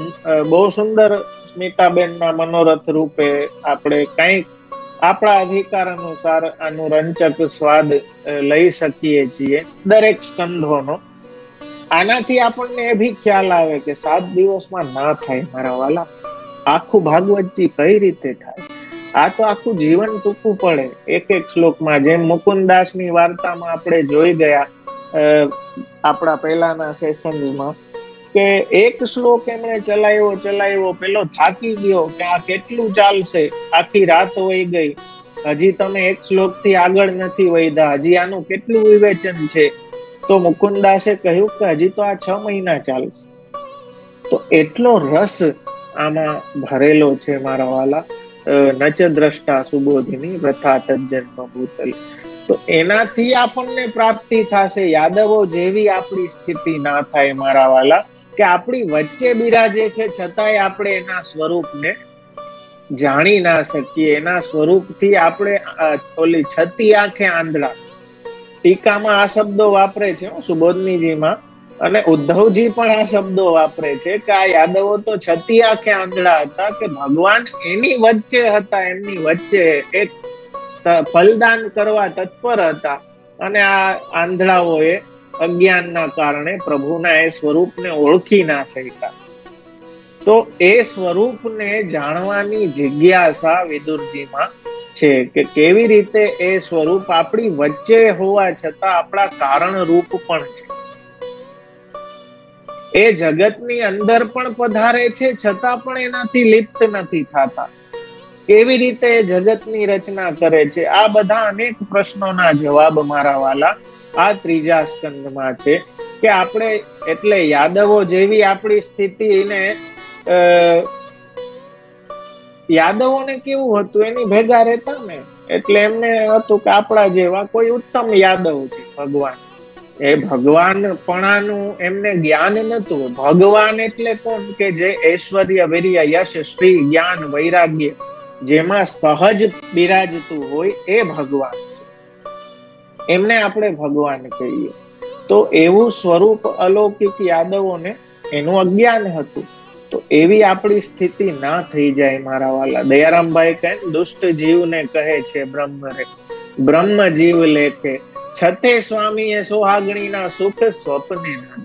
Speaker 1: બહુ સુંદર સ્મિતાબેનના મનોરથ રૂપે આપણે કંઈક આપણા અધિકાર અનુસાર આનું રંચક સ્વાદ લઈ શકીએ છીએ દરેક સ્કંધોનો. આનાથી આપણને એ ભી ખ્યાલ આવે કે 7 દિવસમાં ના થાય મારા વાલા, આખું ભાગવતજી કઈ રીતે થાય. આ તો આખું જીવન ટૂંકું પડે એક એક શ્લોકમાં. જેમ મુકુંદાસની વાર્તામાં આપણે જોઈ ગયા આપણા પહેલાના સેશનમાં, કે એક શ્લોક એમણે ચલાવ્યો, પેલો થાકી ગયો કે આ કેટલું ચાલશે, આખી રાત વહી ગઈ, હજી તમે એક શ્લોક થી આગળ નથી વધ્યા, હજી આનું કેટલું વિવેચન છે. તો મુકુંદાસે કહ્યું કે હજી તો આ 6 મહિના ચાલશે. તો એટલો રસ આમાં ભરેલો છે મારા વાલા. નચ દ્રષ્ટા સુબોધિની વ્રથા તજ્જન્મ ભૂતલ. તો એનાથી આપણને પ્રાપ્તિ થશે. યાદવો જેવી આપણી સ્થિતિ ના થાય મારા વાલા, કે આપણી વચ્ચે બિરાજે છે છતાંય આપણે એના સ્વરૂપને જાણી ના શકીએ. એના સ્વરૂપથી આપણે ઓલી છતી આંખે આંધળા. ટીકામાં આ શબ્દો વાપરે છે સુબોધનીજીમાં, અને ઉદ્ધવજી પણ આ શબ્દો વાપરે છે કે આ યાદવો તો છતી આંખે આંધળા હતા, કે ભગવાન એની વચ્ચે હતા, એમની વચ્ચે એક ફલદાન કરવા તત્પર હતા, અને આ આંધળાઓએ અજ્ઞાનના કારણે પ્રભુના એ સ્વરૂપને ઓળખી ના શક્યા. તો એ સ્વરૂપને જાણવાની જિજ્ઞાસા વિદુરજીમાં છે, કે કેવી રીતે એ સ્વરૂપ આપણી વચ્ચે હોવા છતાં આપણા કારણ રૂપ પણ છે. એ જગતની અંદર પણ પધારે છે છતાં પણ એનાથી લિપ્ત નથી થતા. કેવી રીતે એ જગતની રચના કરે છે? આ બધા અનેક પ્રશ્નોના જવાબ મારા વાલા આ ત્રીજા સ્કંદમાં છે. કે આપણે એટલે યાદવો જેવી આપણી સ્થિતિને, યાદવોને કેવું હતું, એની ભેગા રહેતા ને, એટલે એમને હતું કે આપણા જેવા કોઈ ઉત્તમ યાદવ છે ભગવાન. એ ભગવાનપણાનું એમને જ્ઞાન નતું. ભગવાન એટલે કોણ? કે જે ઐશ્વર્ય, વીર્ય, યશ, શ્રી, જ્ઞાન, વૈરાગ્ય જેમાં સહજ બિરાજતું હોય એ ભગવાન છે. એમને આપણે ભગવાન કહીએ. તો એવું સ્વરૂપ અલૌકિક યાદવોને એનું અજ્ઞાન હતું. તો એવી આપણી સ્થિતિ ના થઈ જાય મારા વાલા. દયારામભાઈ કહે દુષ્ટ જીવને કહે છે બ્રહ્મ જીવ લેખે, છતે સ્વામી એ સોહાગણીના સુખ સ્વપ્ને ના.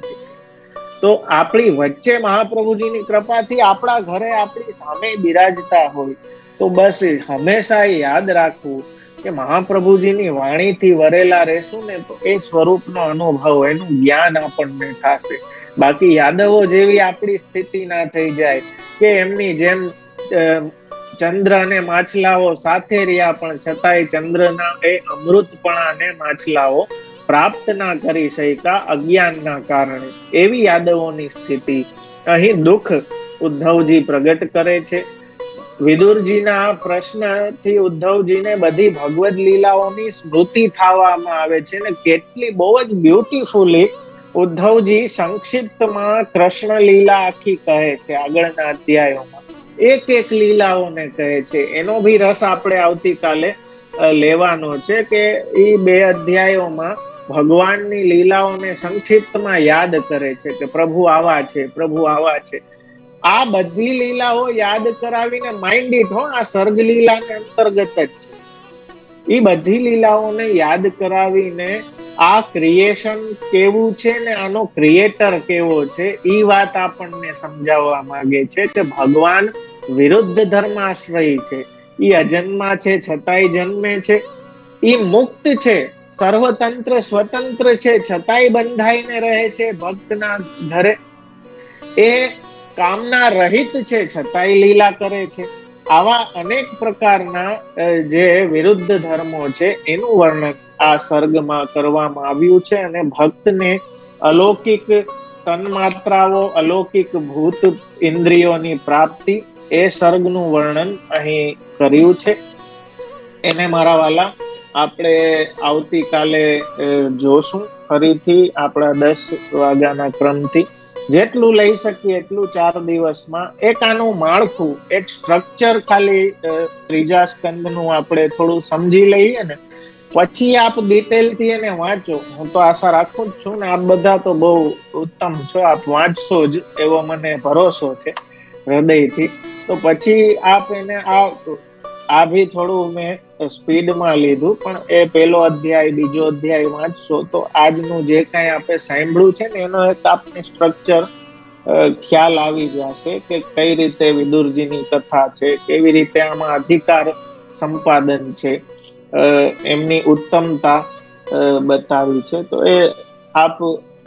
Speaker 1: તો આપણી વચ્ચે મહાપ્રભુજીની કૃપાથી આપણા ઘરે આપણી સામે બિરાજતા હોય તો બસ હંમેશા યાદ રાખવું કે મહાપ્રભુજીની વાણીથી વરેલા રહેશું ને તો એ સ્વરૂપનો અનુભવ, એનું જ્ઞાન આપણને થશે. બાકી યાદવો જેવી આપણી સ્થિતિ ના થઈ જાય કે એમની જેમ ચંદ્ર અને માછલાઓ સાથે રહ્યા પણ છતાંય ચંદ્રના એ અમૃતપણાને માછલાઓ પ્રાપ્ત ના કરી શક્યા અજ્ઞાનના કારણે. એવી યાદવોની સ્થિતિ અહીં દુઃખ ઉદ્ધવજી પ્રગટ કરે છે. વિદુરજીના પ્રશ્નથી ઉદ્ધવજીને બધી ભગવદ લીલાઓની સ્મૃતિ થવામાં આવે છે ને કેટલી બહુ જ બ્યુટીફુલી ઉદ્ધવજી સંક્ષિપ્તમાં કૃષ્ણ લીલા આખી કહે છે. આગળના અધ્યાયોમાં એક એક લીલાઓને કહે છે. એનો ભી રસ આપણે આવતીકાલે લેવાનો છે કે એ 2 અધ્યાયોમાં ભગવાનની લીલાઓને સંક્ષિપ્તમાં યાદ કરે છે કે પ્રભુ આવા છે, પ્રભુ આવા છે. આ બધી લીલાઓ યાદ કરાવીને માઇન્ડ ઇટ હો, આ સર્ગ લીલાને અંતર્ગત જ છે. એ બધી લીલાઓને યાદ કરાવીને આ ક્રિએશન કેવું છે ને આનો ક્રિએટર કેવો છે એ વાત આપણને સમજાવવા માંગે છે કે ભગવાન વિરુદ્ધ ધર્માશ્રયી છે. એ અજન્મા છે છતાંય જન્મે છે. એ મુક્ત છે, સર્વતંત્ર સ્વતંત્ર છે છતાંય બંધાઈને રહે છે ભક્તના ઘરે. એ કામના રહિત છે છતાંય લીલા કરે છે. આવા અનેક પ્રકારના જે વિરુદ્ધ ધર્મો છે એનું વર્ણન આ સર્ગમાં કરવામાં આવ્યું છે. અને ભક્તને અલૌકિક તન્માત્રાઓ, અલૌકિક ભૂત ઇન્દ્રિયોની પ્રાપ્તિ, એ સર્ગનું વર્ણન અહીં કર્યું છે. એને મારા વાલા આપણે આવતીકાલે જોશું ફરીથી આપણા 10 વાગ્યાના ક્રમથી. જેટલું લઈ શકીએ એટલું 4 દિવસમાં એક આનું માળખું, એક સ્ટ્રક્ચર ખાલી ત્રીજા સ્કંદનું આપણે થોડું સમજી લઈએ ને પછી આપ ડિટેલથી એને વાંચો. હું તો આશા રાખું જ છું ને આપ બધા તો બહુ ઉત્તમ છો, આપ વાંચશો જ એવો મને ભરોસો છે હૃદયથી. તો પછી આપ એને આ ભી થોડું મેં સ્પીડમાં લીધું, પણ એ પહેલો અધ્યાય, બીજો અધ્યાય વાંચશો તો આજનું જે કાંઈ આપણે સાંભળ્યું છે ને એનો એક આપને સ્ટ્રક્ચર ખ્યાલ આવી જશે કે કઈ રીતે વિદુરજીની કથા છે, કેવી રીતે આમાં અધિકાર સંપાદન છે, એમની ઉત્તમતા બતાવી છે. તો એ આપ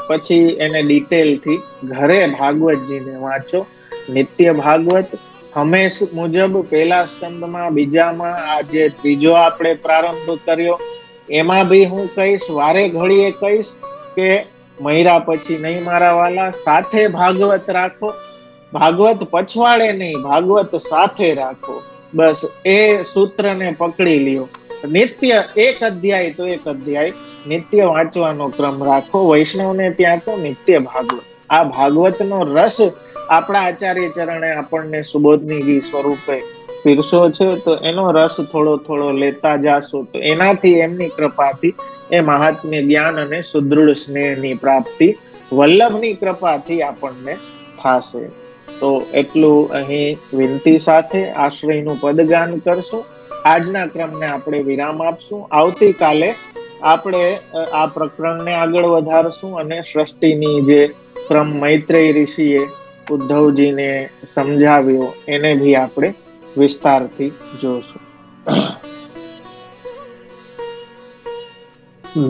Speaker 1: પછી એને ડિટેલથી ઘરે ભાગવતજીને વાંચો. નિત્ય ભાગવત હંમેશ મુજબ પહેલા સ્કંદમાં, બીજામાં, આજે ત્રીજો આપણે પ્રારંભ કર્યો, એમાં બી હું કહીશ, વારે ઘડીએ કહીશ કે મૈરા પછી નહીં મારા વાલા, સાથે ભાગવત રાખો. ભાગવત પછવાડે નહીં, ભાગવત સાથે રાખો. બસ એ સૂત્રને પકડી લ્યો. નિત્ય એક અધ્યાય તો એક અધ્યાય નિત્ય વાંચવાનો ક્રમ રાખો. વૈષ્ણવને ત્યાં તો નિત્ય ભાગવત. આ ભાગવતનો રસ આપણા આચાર્ય ચરણે આપણને સુબોધની સ્વરૂપે પીરસો છે. તો એનો રસ થોડો થોડો લેતા જાશો તો એનાથી, એમની કૃપાથી એ મહાત્મ્ય જ્ઞાન અને સુદૃઢ સ્નેહની પ્રાપ્તિ વલ્લભની કૃપાથી આપણને થશે. તો એટલું અહીં વિનંતી સાથે આશ્રયનું પદગાન કરશું. આજના ક્રમને આપણે વિરામ આપશું. આવતીકાલે આપણે આ પ્રકરણને આગળ વધારશું અને સૃષ્ટિની જે ક્રમ મૈત્રેય ઋષિએ ઉદ્ધવજીને સમજાવ્યો એને ભી આપણે વિસ્તારથી જોશું.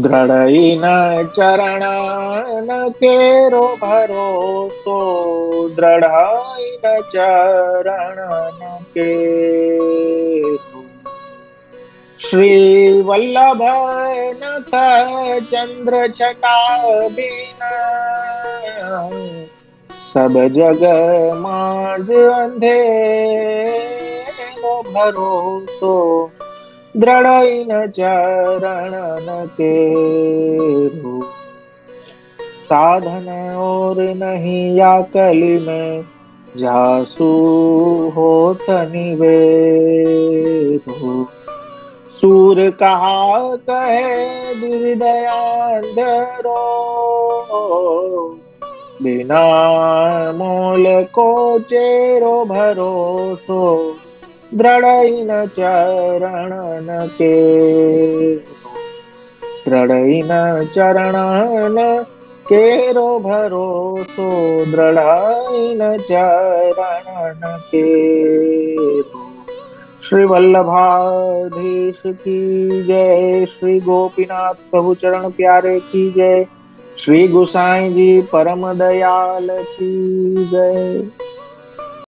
Speaker 1: દ્રઢઈના ચરણ કેરો ભરોસો, દ્રઢઈના ચરણ કેરો. શ્રી વલ્લભ નખ ચંદ્ર છટા બિના, સબ જગ માજ અંધેરો ભરોસો, દ્રઢઈન ચરણ केरो. साधन और नहीं या कली में, जासु होत निवेरो. सूर कहा कहे दुर्दयांधरो, बिना मोल को चेरो भरोसो, દ્રઢઈન ચરણ કેરો. દ્રઢઈન ચરણ કેરો ભરોસો, દ્રઢઈન ચરણ કેરો. શ્રી વલ્લભાધીશ કી જય. શ્રી ગોપીનાથ પ્રભુ ચરણ પ્યારે કી જય. શ્રી ગુસાઈજી પરમ દયાલ કી જય.